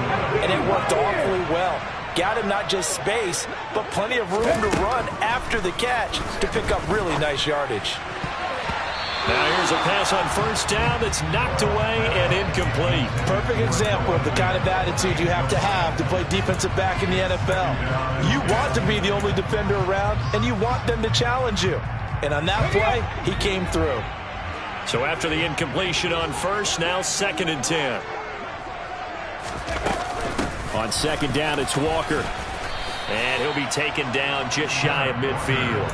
and it worked awfully well. Got him not just space, but plenty of room to run after the catch to pick up really nice yardage. Now here's a pass on first down that's knocked away and incomplete. Perfect example of the kind of attitude you have to play defensive back in the NFL. You want to be the only defender around, and you want them to challenge you. And on that play, he came through. So after the incompletion on first, now 2nd and 10. On 2nd down, it's Walker. And he'll be taken down just shy of midfield.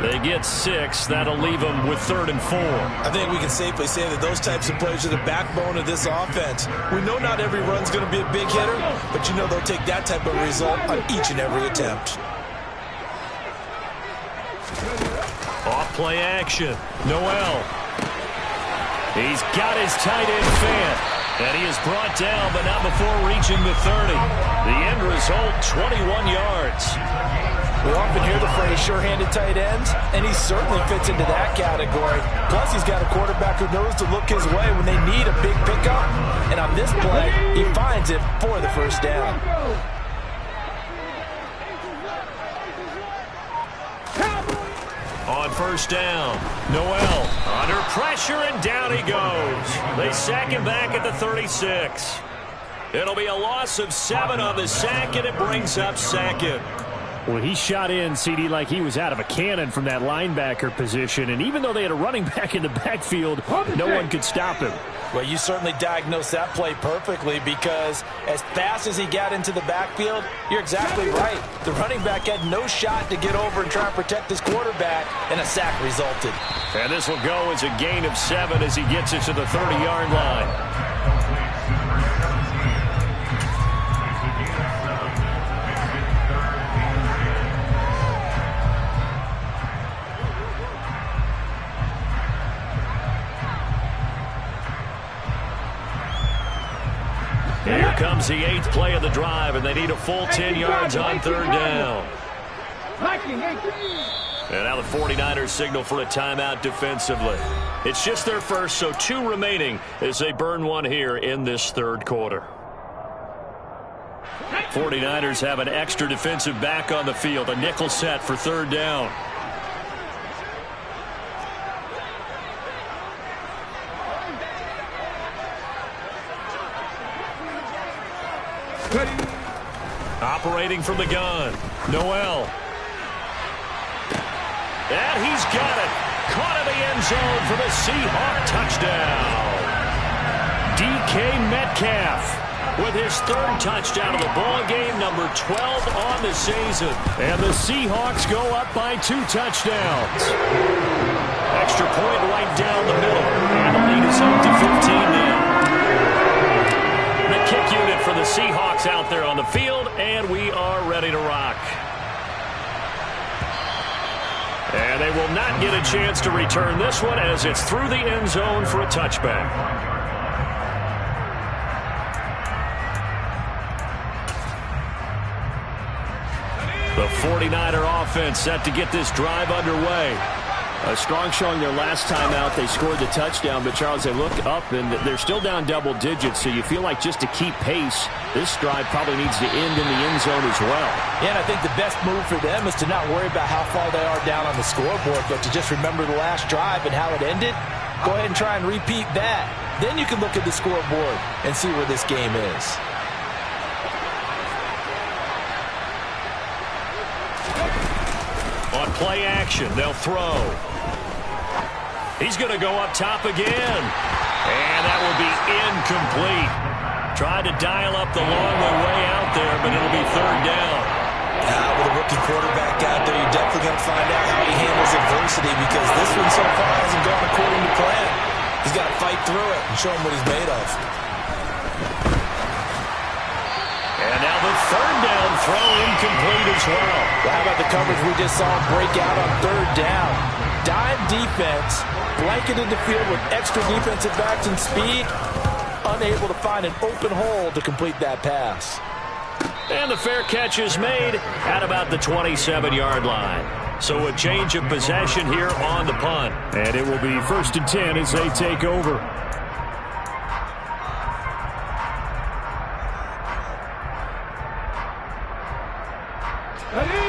They get 6. That'll leave them with 3rd and 4. I think we can safely say that those types of plays are the backbone of this offense. We know not every run's going to be a big hitter, but you know they'll take that type of result on each and every attempt. Off play action. Noel. He's got his tight end fan. And he is brought down, but not before reaching the 30. The end result, 21 yards. We often hear the phrase sure-handed tight ends, and he certainly fits into that category. Plus, he's got a quarterback who knows to look his way when they need a big pickup. And on this play, he finds it for the first down. On first down, Noel under pressure, and down he goes. They sack him back at the 36. It'll be a loss of 7 on the sack, and it brings up 2nd. Well, he shot in, CD, like he was out of a cannon from that linebacker position. And even though they had a running back in the backfield, no one could stop him. Well, you certainly diagnosed that play perfectly, because as fast as he got into the backfield, you're exactly right. The running back had no shot to get over and try and protect his quarterback, and a sack resulted. And this will go as a gain of 7 as he gets it to the 30-yard line. Here comes the 8th play of the drive, and they need a full 10 yards on 3rd down. And now the 49ers signal for a timeout defensively. It's just their first, so 2 remaining as they burn one here in this 3rd quarter. 49ers have an extra defensive back on the field, a nickel set for 3rd down. Operating from the gun, Noel. And he's got it. Caught in the end zone for the Seahawk touchdown. DK Metcalf with his 3rd touchdown of the ball game, number 12 on the season. And the Seahawks go up by 2 touchdowns. Extra point right down the middle. And the lead is up to 15 now. The kick unit for the Seahawks out there on the field, and we are ready to rock. And they will not get a chance to return this one as it's through the end zone for a touchback. The 49er offense set to get this drive underway. A strong showing their last time out. They scored the touchdown, but Charles, they look up and they're still down double digits, so you feel like just to keep pace, this drive probably needs to end in the end zone as well. Yeah, and I think the best move for them is to not worry about how far they are down on the scoreboard, but to just remember the last drive and how it ended. Go ahead and try and repeat that. Then you can look at the scoreboard and see where this game is. On play action, they'll throw. He's going to go up top again. And that will be incomplete. Tried to dial up the long way out there, but it'll be 3rd down. With a rookie quarterback out there, you're definitely going to find out how he handles adversity, because this one so far hasn't gone according to plan. He's got to fight through it and show him what he's made of. And now the third down throw incomplete as well. How about the coverage we just saw break out on third down? Dime defense, blanketed the field with extra defensive backs and speed, unable to find an open hole to complete that pass. And the fair catch is made at about the 27-yard line. So a change of possession here on the punt. And it will be 1st and 10 as they take over.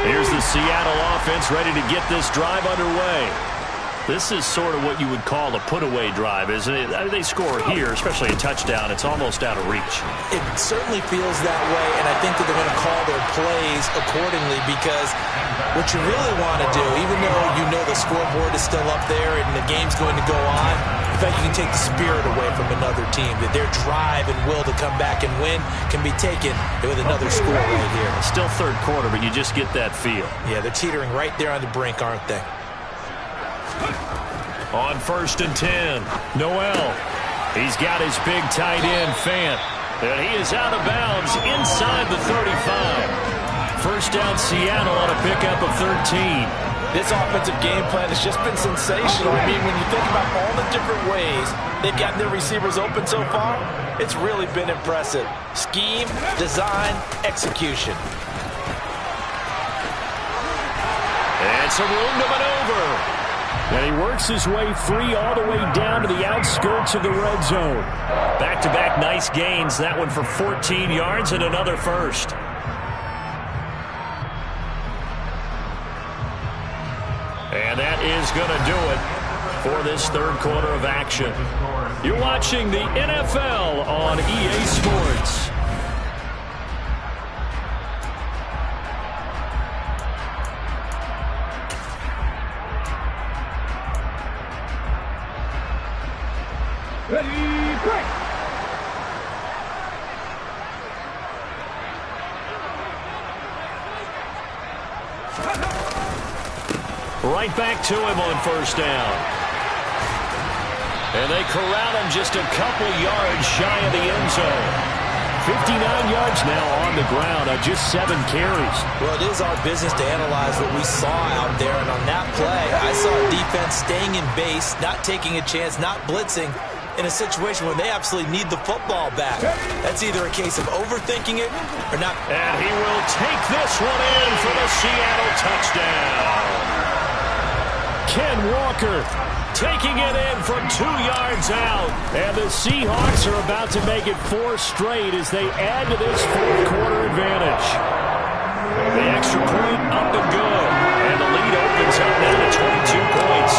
Here's the Seattle offense ready to get this drive underway. This is sort of what you would call a put-away drive, isn't it? I mean, they score here, especially a touchdown. It's almost out of reach. It certainly feels that way, and I think that they're going to call their plays accordingly because what you really want to do, even though you know the scoreboard is still up there and the game's going to go on, in fact, you can take the spirit away from another team, that their drive and will to come back and win can be taken with another score right here. Still third quarter, but you just get that feel. Yeah, they're teetering right there on the brink, aren't they? On 1st and 10, Noel. He's got his big tight end, Fant. And he is out of bounds inside the 35. First down, Seattle on a pickup of 13. This offensive game plan has just been sensational. I mean, when you think about all the different ways they've gotten their receivers open so far, it's really been impressive. Scheme, design, execution. And some room to maneuver. And he works his way free all the way down to the outskirts of the red zone. Back-to-back nice gains. That one for 14 yards and another first. And that is going to do it for this third quarter of action. You're watching the NFL on EA Sports. Ready, break! Right back to him on first down. And they corral him just a couple yards shy of the end zone. 59 yards now on the ground on just 7 carries. Well, it is our business to analyze what we saw out there, and on that play, I saw a defense staying in base, not taking a chance, not blitzing, in a situation where they absolutely need the football back. That's either a case of overthinking it or not. And he will take this one in for the Seattle touchdown. Ken Walker taking it in from 2 yards out. And the Seahawks are about to make it 4 straight as they add to this fourth quarter advantage. The extra point up and good. And the lead opens up now to 22 points.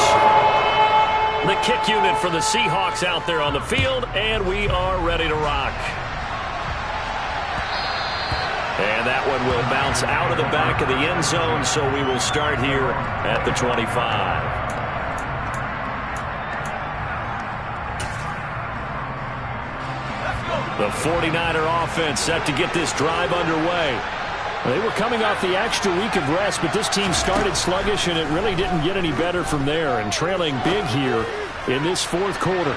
The kick unit for the Seahawks out there on the field, and we are ready to rock. And that one will bounce out of the back of the end zone, so we will start here at the 25. The 49er offense set to get this drive underway. They were coming off the extra week of rest, but this team started sluggish, and it really didn't get any better from there, and trailing big here in this fourth quarter.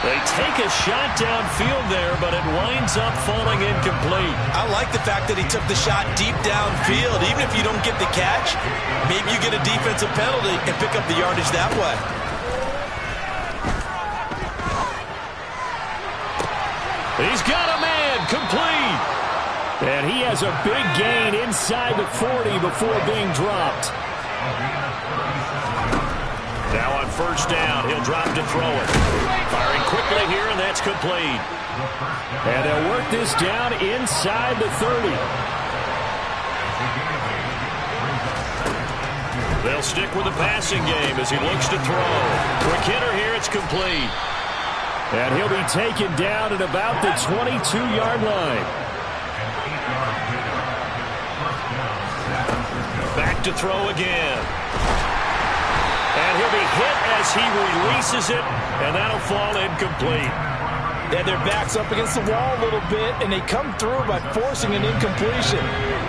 They take a shot downfield there, but it winds up falling incomplete. I like the fact that he took the shot deep downfield. Even if you don't get the catch, maybe you get a defensive penalty and pick up the yardage that way. He's got a man, complete. And he has a big gain inside the 40 before being dropped. Now on first down, he'll drop to throw it. Firing quickly here, and that's complete. And they'll work this down inside the 30. They'll stick with the passing game as he looks to throw. Quick hitter here, it's complete. And he'll be taken down at about the 22-yard line. Back to throw again. And he'll be hit as he releases it, and that'll fall incomplete. They had their backs up against the wall a little bit, and they come through by forcing an incompletion.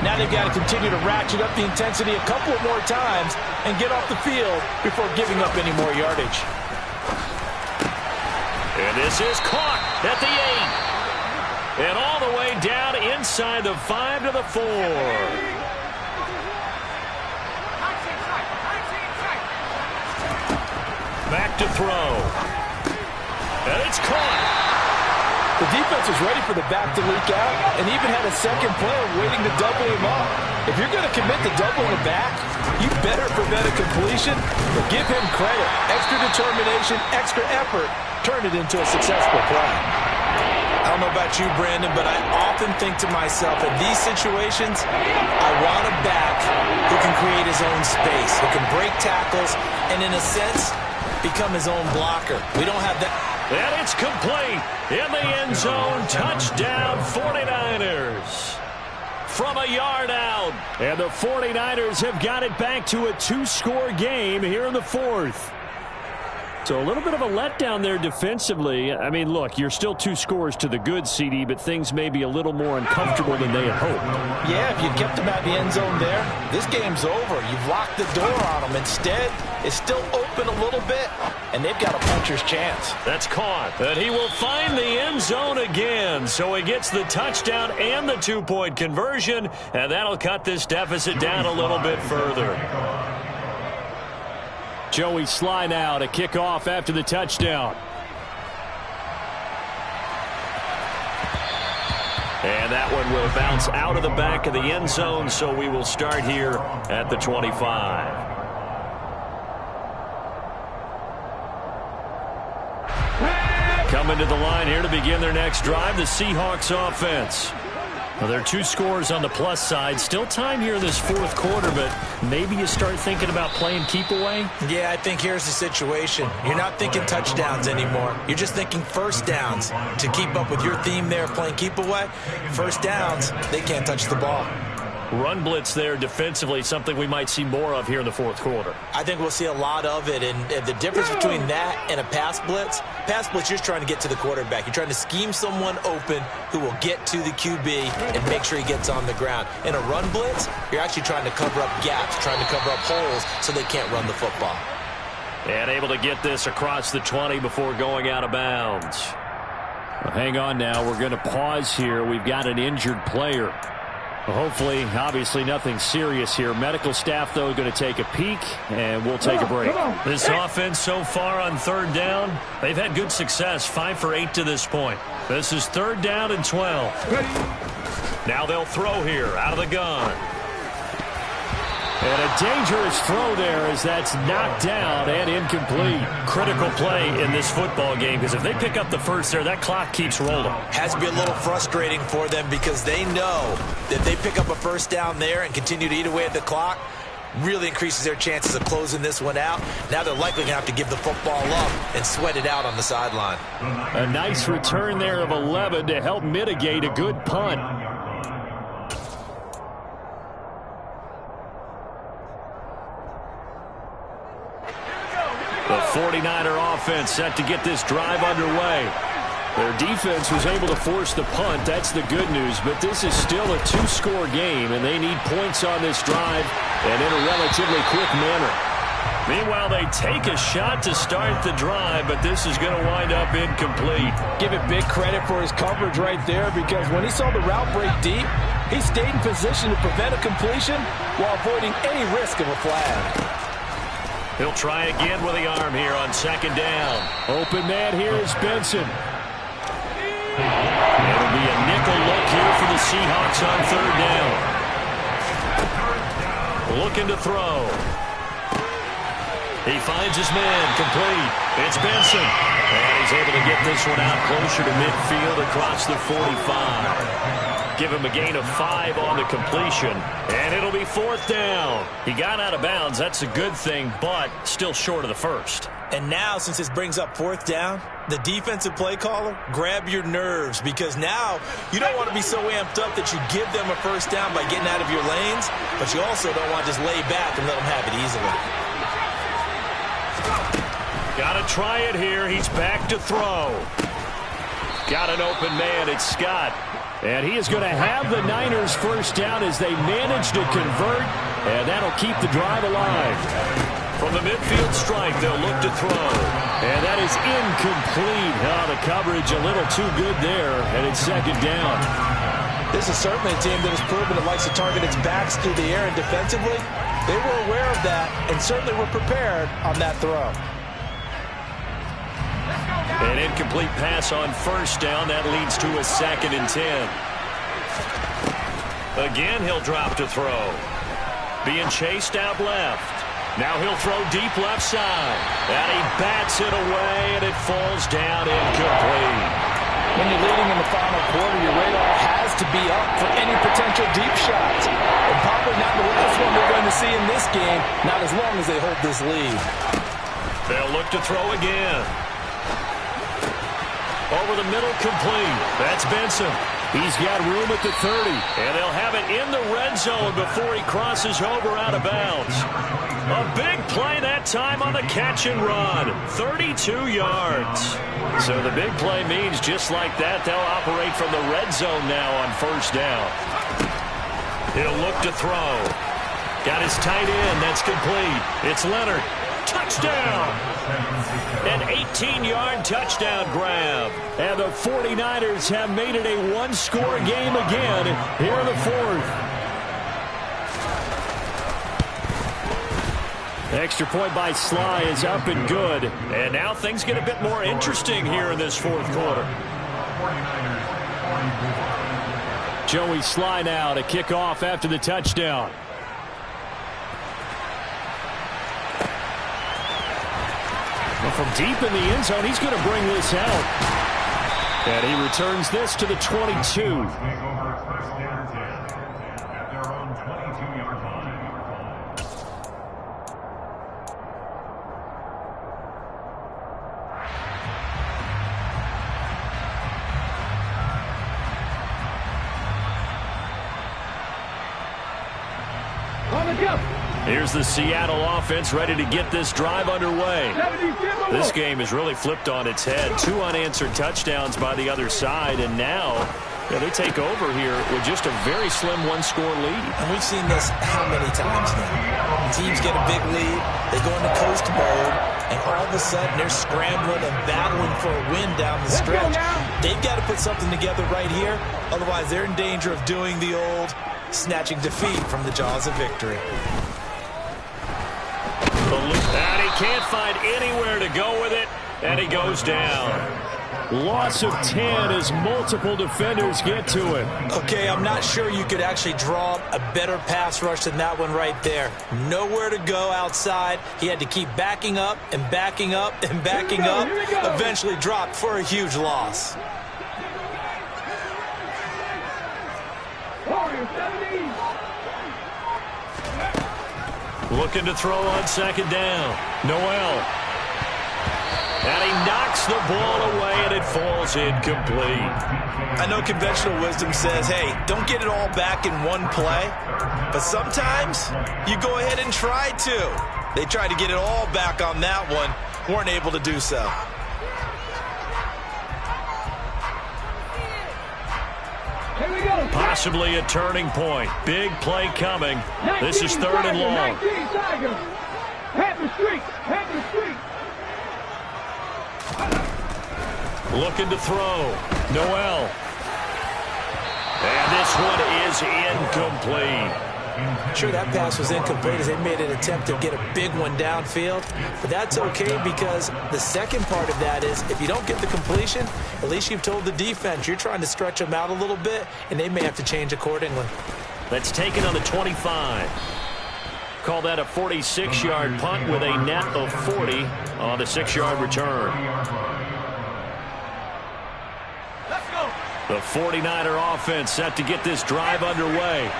Now they've got to continue to ratchet up the intensity a couple of more times and get off the field before giving up any more yardage. And this is caught at the 8. And all the way down inside the 5 to the 4. Back to throw. And it's caught. The defense was ready for the back to leak out and even had a second player waiting to double him up. If you're going to commit to doubling the back, you better prevent a completion, but give him credit. Extra determination, extra effort, turned it into a successful play. I don't know about you, Brandon, but I often think to myself, in these situations, I want a back who can create his own space, who can break tackles, and in a sense, become his own blocker. We don't have that. And it's complete in the end zone. Touchdown, 49ers. From a yard out. And the 49ers have got it back to a 2-score game here in the 4th. So a little bit of a letdown there defensively. I mean, look, you're still 2 scores to the good, CD, but things may be a little more uncomfortable than they had hoped. Yeah, if you kept them out the end zone there, this game's over. You've locked the door on them. Instead, it's still open a little bit, and they've got a puncher's chance. That's caught. And he will find the end zone again. So he gets the touchdown and the 2-point conversion, and that'll cut this deficit down a little bit further. Joey Sly now to kick off after the touchdown. And that one will bounce out of the back of the end zone, so we will start here at the 25. Coming to the line here to begin their next drive, the Seahawks offense. Well, there are 2 scores on the plus side. Still time here in this 4th quarter, but maybe you start thinking about playing keep away? Yeah, I think here's the situation. You're not thinking touchdowns anymore. You're just thinking first downs. To keep up with your theme there, playing keep away, first downs, they can't touch the ball. Run blitz there defensively, something we might see more of here in the 4th quarter. I think we'll see a lot of it, and the difference between that and a pass blitz, you're just trying to get to the quarterback. You're trying to scheme someone open who will get to the QB and make sure he gets on the ground. In a run blitz, you're actually trying to cover up gaps, trying to cover up holes so they can't run the football. And able to get this across the 20 before going out of bounds. Well, hang on now. We're going to pause here. We've got an injured player. Hopefully, obviously nothing serious here. Medical staff, though, going to take a peek, and we'll take a break. This offense so far on 3rd down, they've had good success, 5 for 8 to this point. This is 3rd down and 12. Now they'll throw here out of the gun. And a dangerous throw there as that's knocked down and incomplete. Critical play in this football game because if they pick up the first there, that clock keeps rolling. Has to be a little frustrating for them because they know that if they pick up a first down there and continue to eat away at the clock, really increases their chances of closing this one out. Now they're likely going to have to give the football up and sweat it out on the sideline. A nice return there of 11 to help mitigate a good punt. The 49er offense set to get this drive underway. Their defense was able to force the punt. That's the good news. But this is still a 2-score game, and they need points on this drive and in a relatively quick manner. Meanwhile, they take a shot to start the drive, but this is going to wind up incomplete. Give it big credit for his coverage right there because when he saw the route break deep, he stayed in position to prevent a completion while avoiding any risk of a flag. He'll try again with the arm here on 2nd down. Open man here is Benson. It'll be a nickel look here for the Seahawks on 3rd down. Looking to throw. He finds his man, complete. It's Benson. And he's able to get this one out closer to midfield across the 45. Give him a gain of 5 on the completion. And it'll be 4th down. He got out of bounds. That's a good thing, but still short of the first. And now, since this brings up 4th down, the defensive play caller, grab your nerves because now you don't want to be so amped up that you give them a first down by getting out of your lanes, but you also don't want to just lay back and let them have it easily. Got to try it here. He's back to throw. Got an open man. It's Scott. And he is going to have the Niners first down as they manage to convert, and that'll keep the drive alive. From the midfield strike, they'll look to throw. And that is incomplete. Oh, the coverage a little too good there, and it's second down. This is certainly a team that has proven it likes to target its backs through the air, and defensively, they were aware of that and certainly were prepared on that throw. An incomplete pass on first down. That leads to a 2nd and 10. Again, he'll drop to throw. Being chased out left. Now he'll throw deep left side. And he bats it away, and it falls down incomplete. When you're leading in the final quarter, your radar has to be up for any potential deep shots. And probably not the last one we're going to see in this game, not as long as they hold this lead. They'll look to throw again. Over the middle, complete. That's Benson. He's got room at the 30. And they'll have it in the red zone before he crosses over out of bounds. A big play that time on the catch and run. 32 yards. So the big play means just like that, they'll operate from the red zone now on first down. He'll look to throw. Got his tight end. That's complete. It's Leonard. Touchdown! An 18-yard touchdown grab. And the 49ers have made it a one-score game again here in the fourth. Extra point by Sly is up and good. And now things get a bit more interesting here in this fourth quarter. Joey Sly now to kick off after the touchdown. From deep in the end zone, he's going to bring this out. And he returns this to the 22. Here's the Seattle offense ready to get this drive underway. This game is really flipped on its head. 2 unanswered touchdowns by the other side, and now they take over here with just a very slim one-score lead. And we've seen this how many times now? Teams get a big lead, they go into coast mode, and all of a sudden they're scrambling and battling for a win down the stretch. They've got to put something together right here, otherwise they're in danger of doing the old snatching defeat from the jaws of victory. And he can't find anywhere to go with it, and he goes down. Loss of 10 as multiple defenders get to him. Okay, I'm not sure you could actually draw a better pass rush than that one right there. Nowhere to go outside. He had to keep backing up and backing up and backing up. Eventually dropped for a huge loss. Looking to throw on second down. Noel. And he knocks the ball away, and it falls incomplete. I know conventional wisdom says, hey, don't get it all back in one play. But sometimes you go ahead and try to. They tried to get it all back on that one. Weren't able to do so. Possibly a turning point. Big play coming. This is 3rd and long. Looking to throw. Noel. And this one is incomplete. Sure, that pass was incomplete as they made an attempt to get a big one downfield. But that's okay because the second part of that is if you don't get the completion, at least you've told the defense you're trying to stretch them out a little bit, and they may have to change accordingly. That's taken on the 25. Call that a 46-yard punt with a net of 40 on the 6-yard return. The 49er offense set to get this drive underway.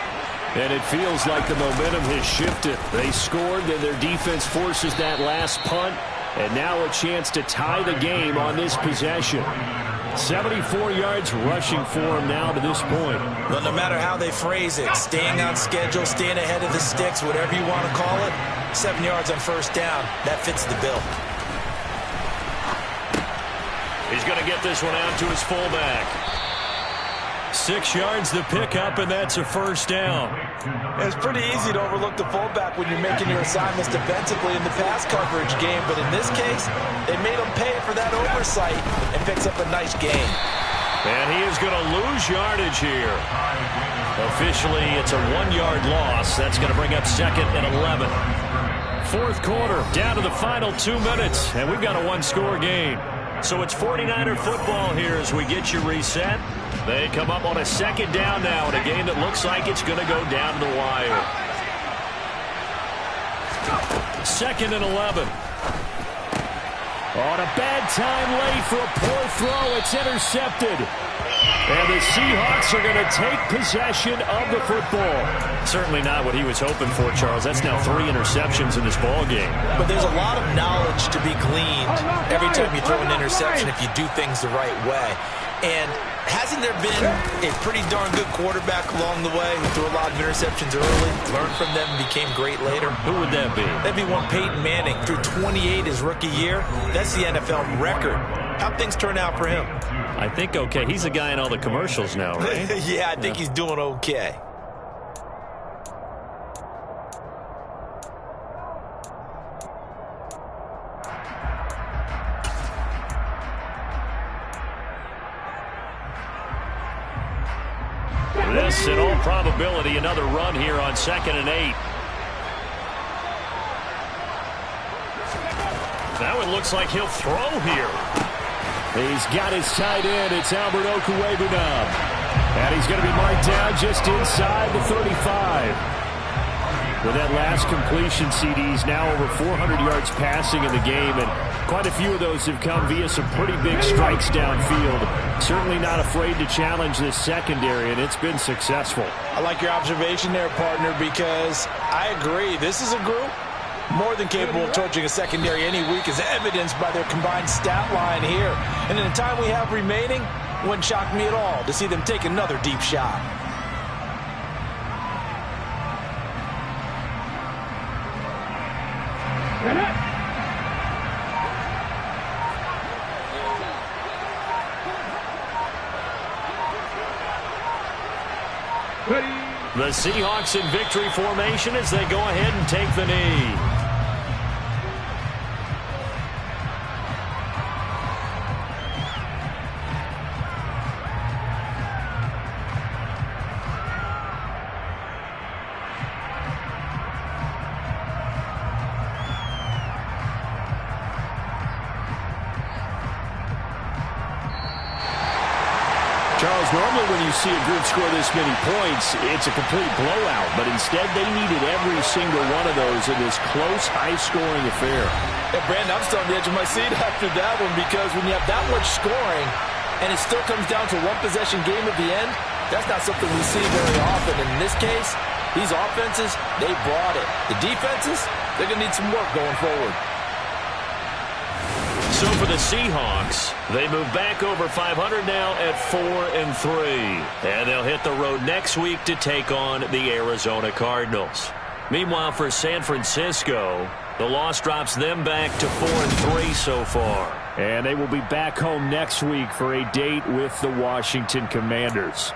And it feels like the momentum has shifted. They scored, then their defense forces that last punt. And now a chance to tie the game on this possession. 74 yards rushing for him now to this point. Well, no matter how they phrase it, staying on schedule, staying ahead of the sticks, whatever you want to call it, 7 yards on first down, that fits the bill. He's going to get this one out to his fullback. 6 yards to pick up, and that's a first down. It's pretty easy to overlook the fullback when you're making your assignments defensively in the pass coverage game, but in this case, they made him pay for that oversight and picks up a nice gain. And he is going to lose yardage here. Officially, it's a 1-yard loss. That's going to bring up 2nd and 11. Fourth quarter, down to the final 2 minutes, and we've got a 1-score game. So it's 49er football here as we get you reset. They come up on a 2nd down now in a game that looks like it's going to go down to the wire. 2nd and 11. On a bad time late for a poor throw. It's intercepted. And the Seahawks are going to take possession of the football. Certainly not what he was hoping for, Charles. That's now 3 interceptions in this ball game. But there's a lot of knowledge to be gleaned every time you throw an interception if you do things the right way. And hasn't there been a pretty darn good quarterback along the way who threw a lot of interceptions early, learned from them, and became great later? Who would that be? That'd be one Peyton Manning. Threw 28 his rookie year. That's the NFL record. How'd things turn out for him? I think okay. He's a guy in all the commercials now, right? Yeah, I think he's doing okay. This, in all probability, another run here on 2nd and 8. Now it looks like he'll throw here. He's got his tight end. It's Albert Okwuegbunam. And he's going to be marked down just inside the 35. With that last completion, CD's now over 400 yards passing in the game, and quite a few of those have come via some pretty big strikes downfield. Certainly not afraid to challenge this secondary, and it's been successful. I like your observation there, partner, because I agree. This is a group more than capable of torching a secondary any week, as evidenced by their combined stat line here. And in the time we have remaining, wouldn't shock me at all to see them take another deep shot. The Seahawks in victory formation as they go ahead and take the knee. Charles, normally when you see a group score this many points, it's a complete blowout. But instead, they needed every single one of those in this close, high-scoring affair. Yeah, Brandon, I'm still on the edge of my seat after that one, because when you have that much scoring and it still comes down to one-possession game at the end, that's not something we see very often. And in this case, these offenses, they brought it. The defenses, they're going to need some work going forward. So for the Seahawks, they move back over 500 now at 4-3. And they'll hit the road next week to take on the Arizona Cardinals. Meanwhile, for San Francisco, the loss drops them back to 4-3 so far. And they will be back home next week for a date with the Washington Commanders.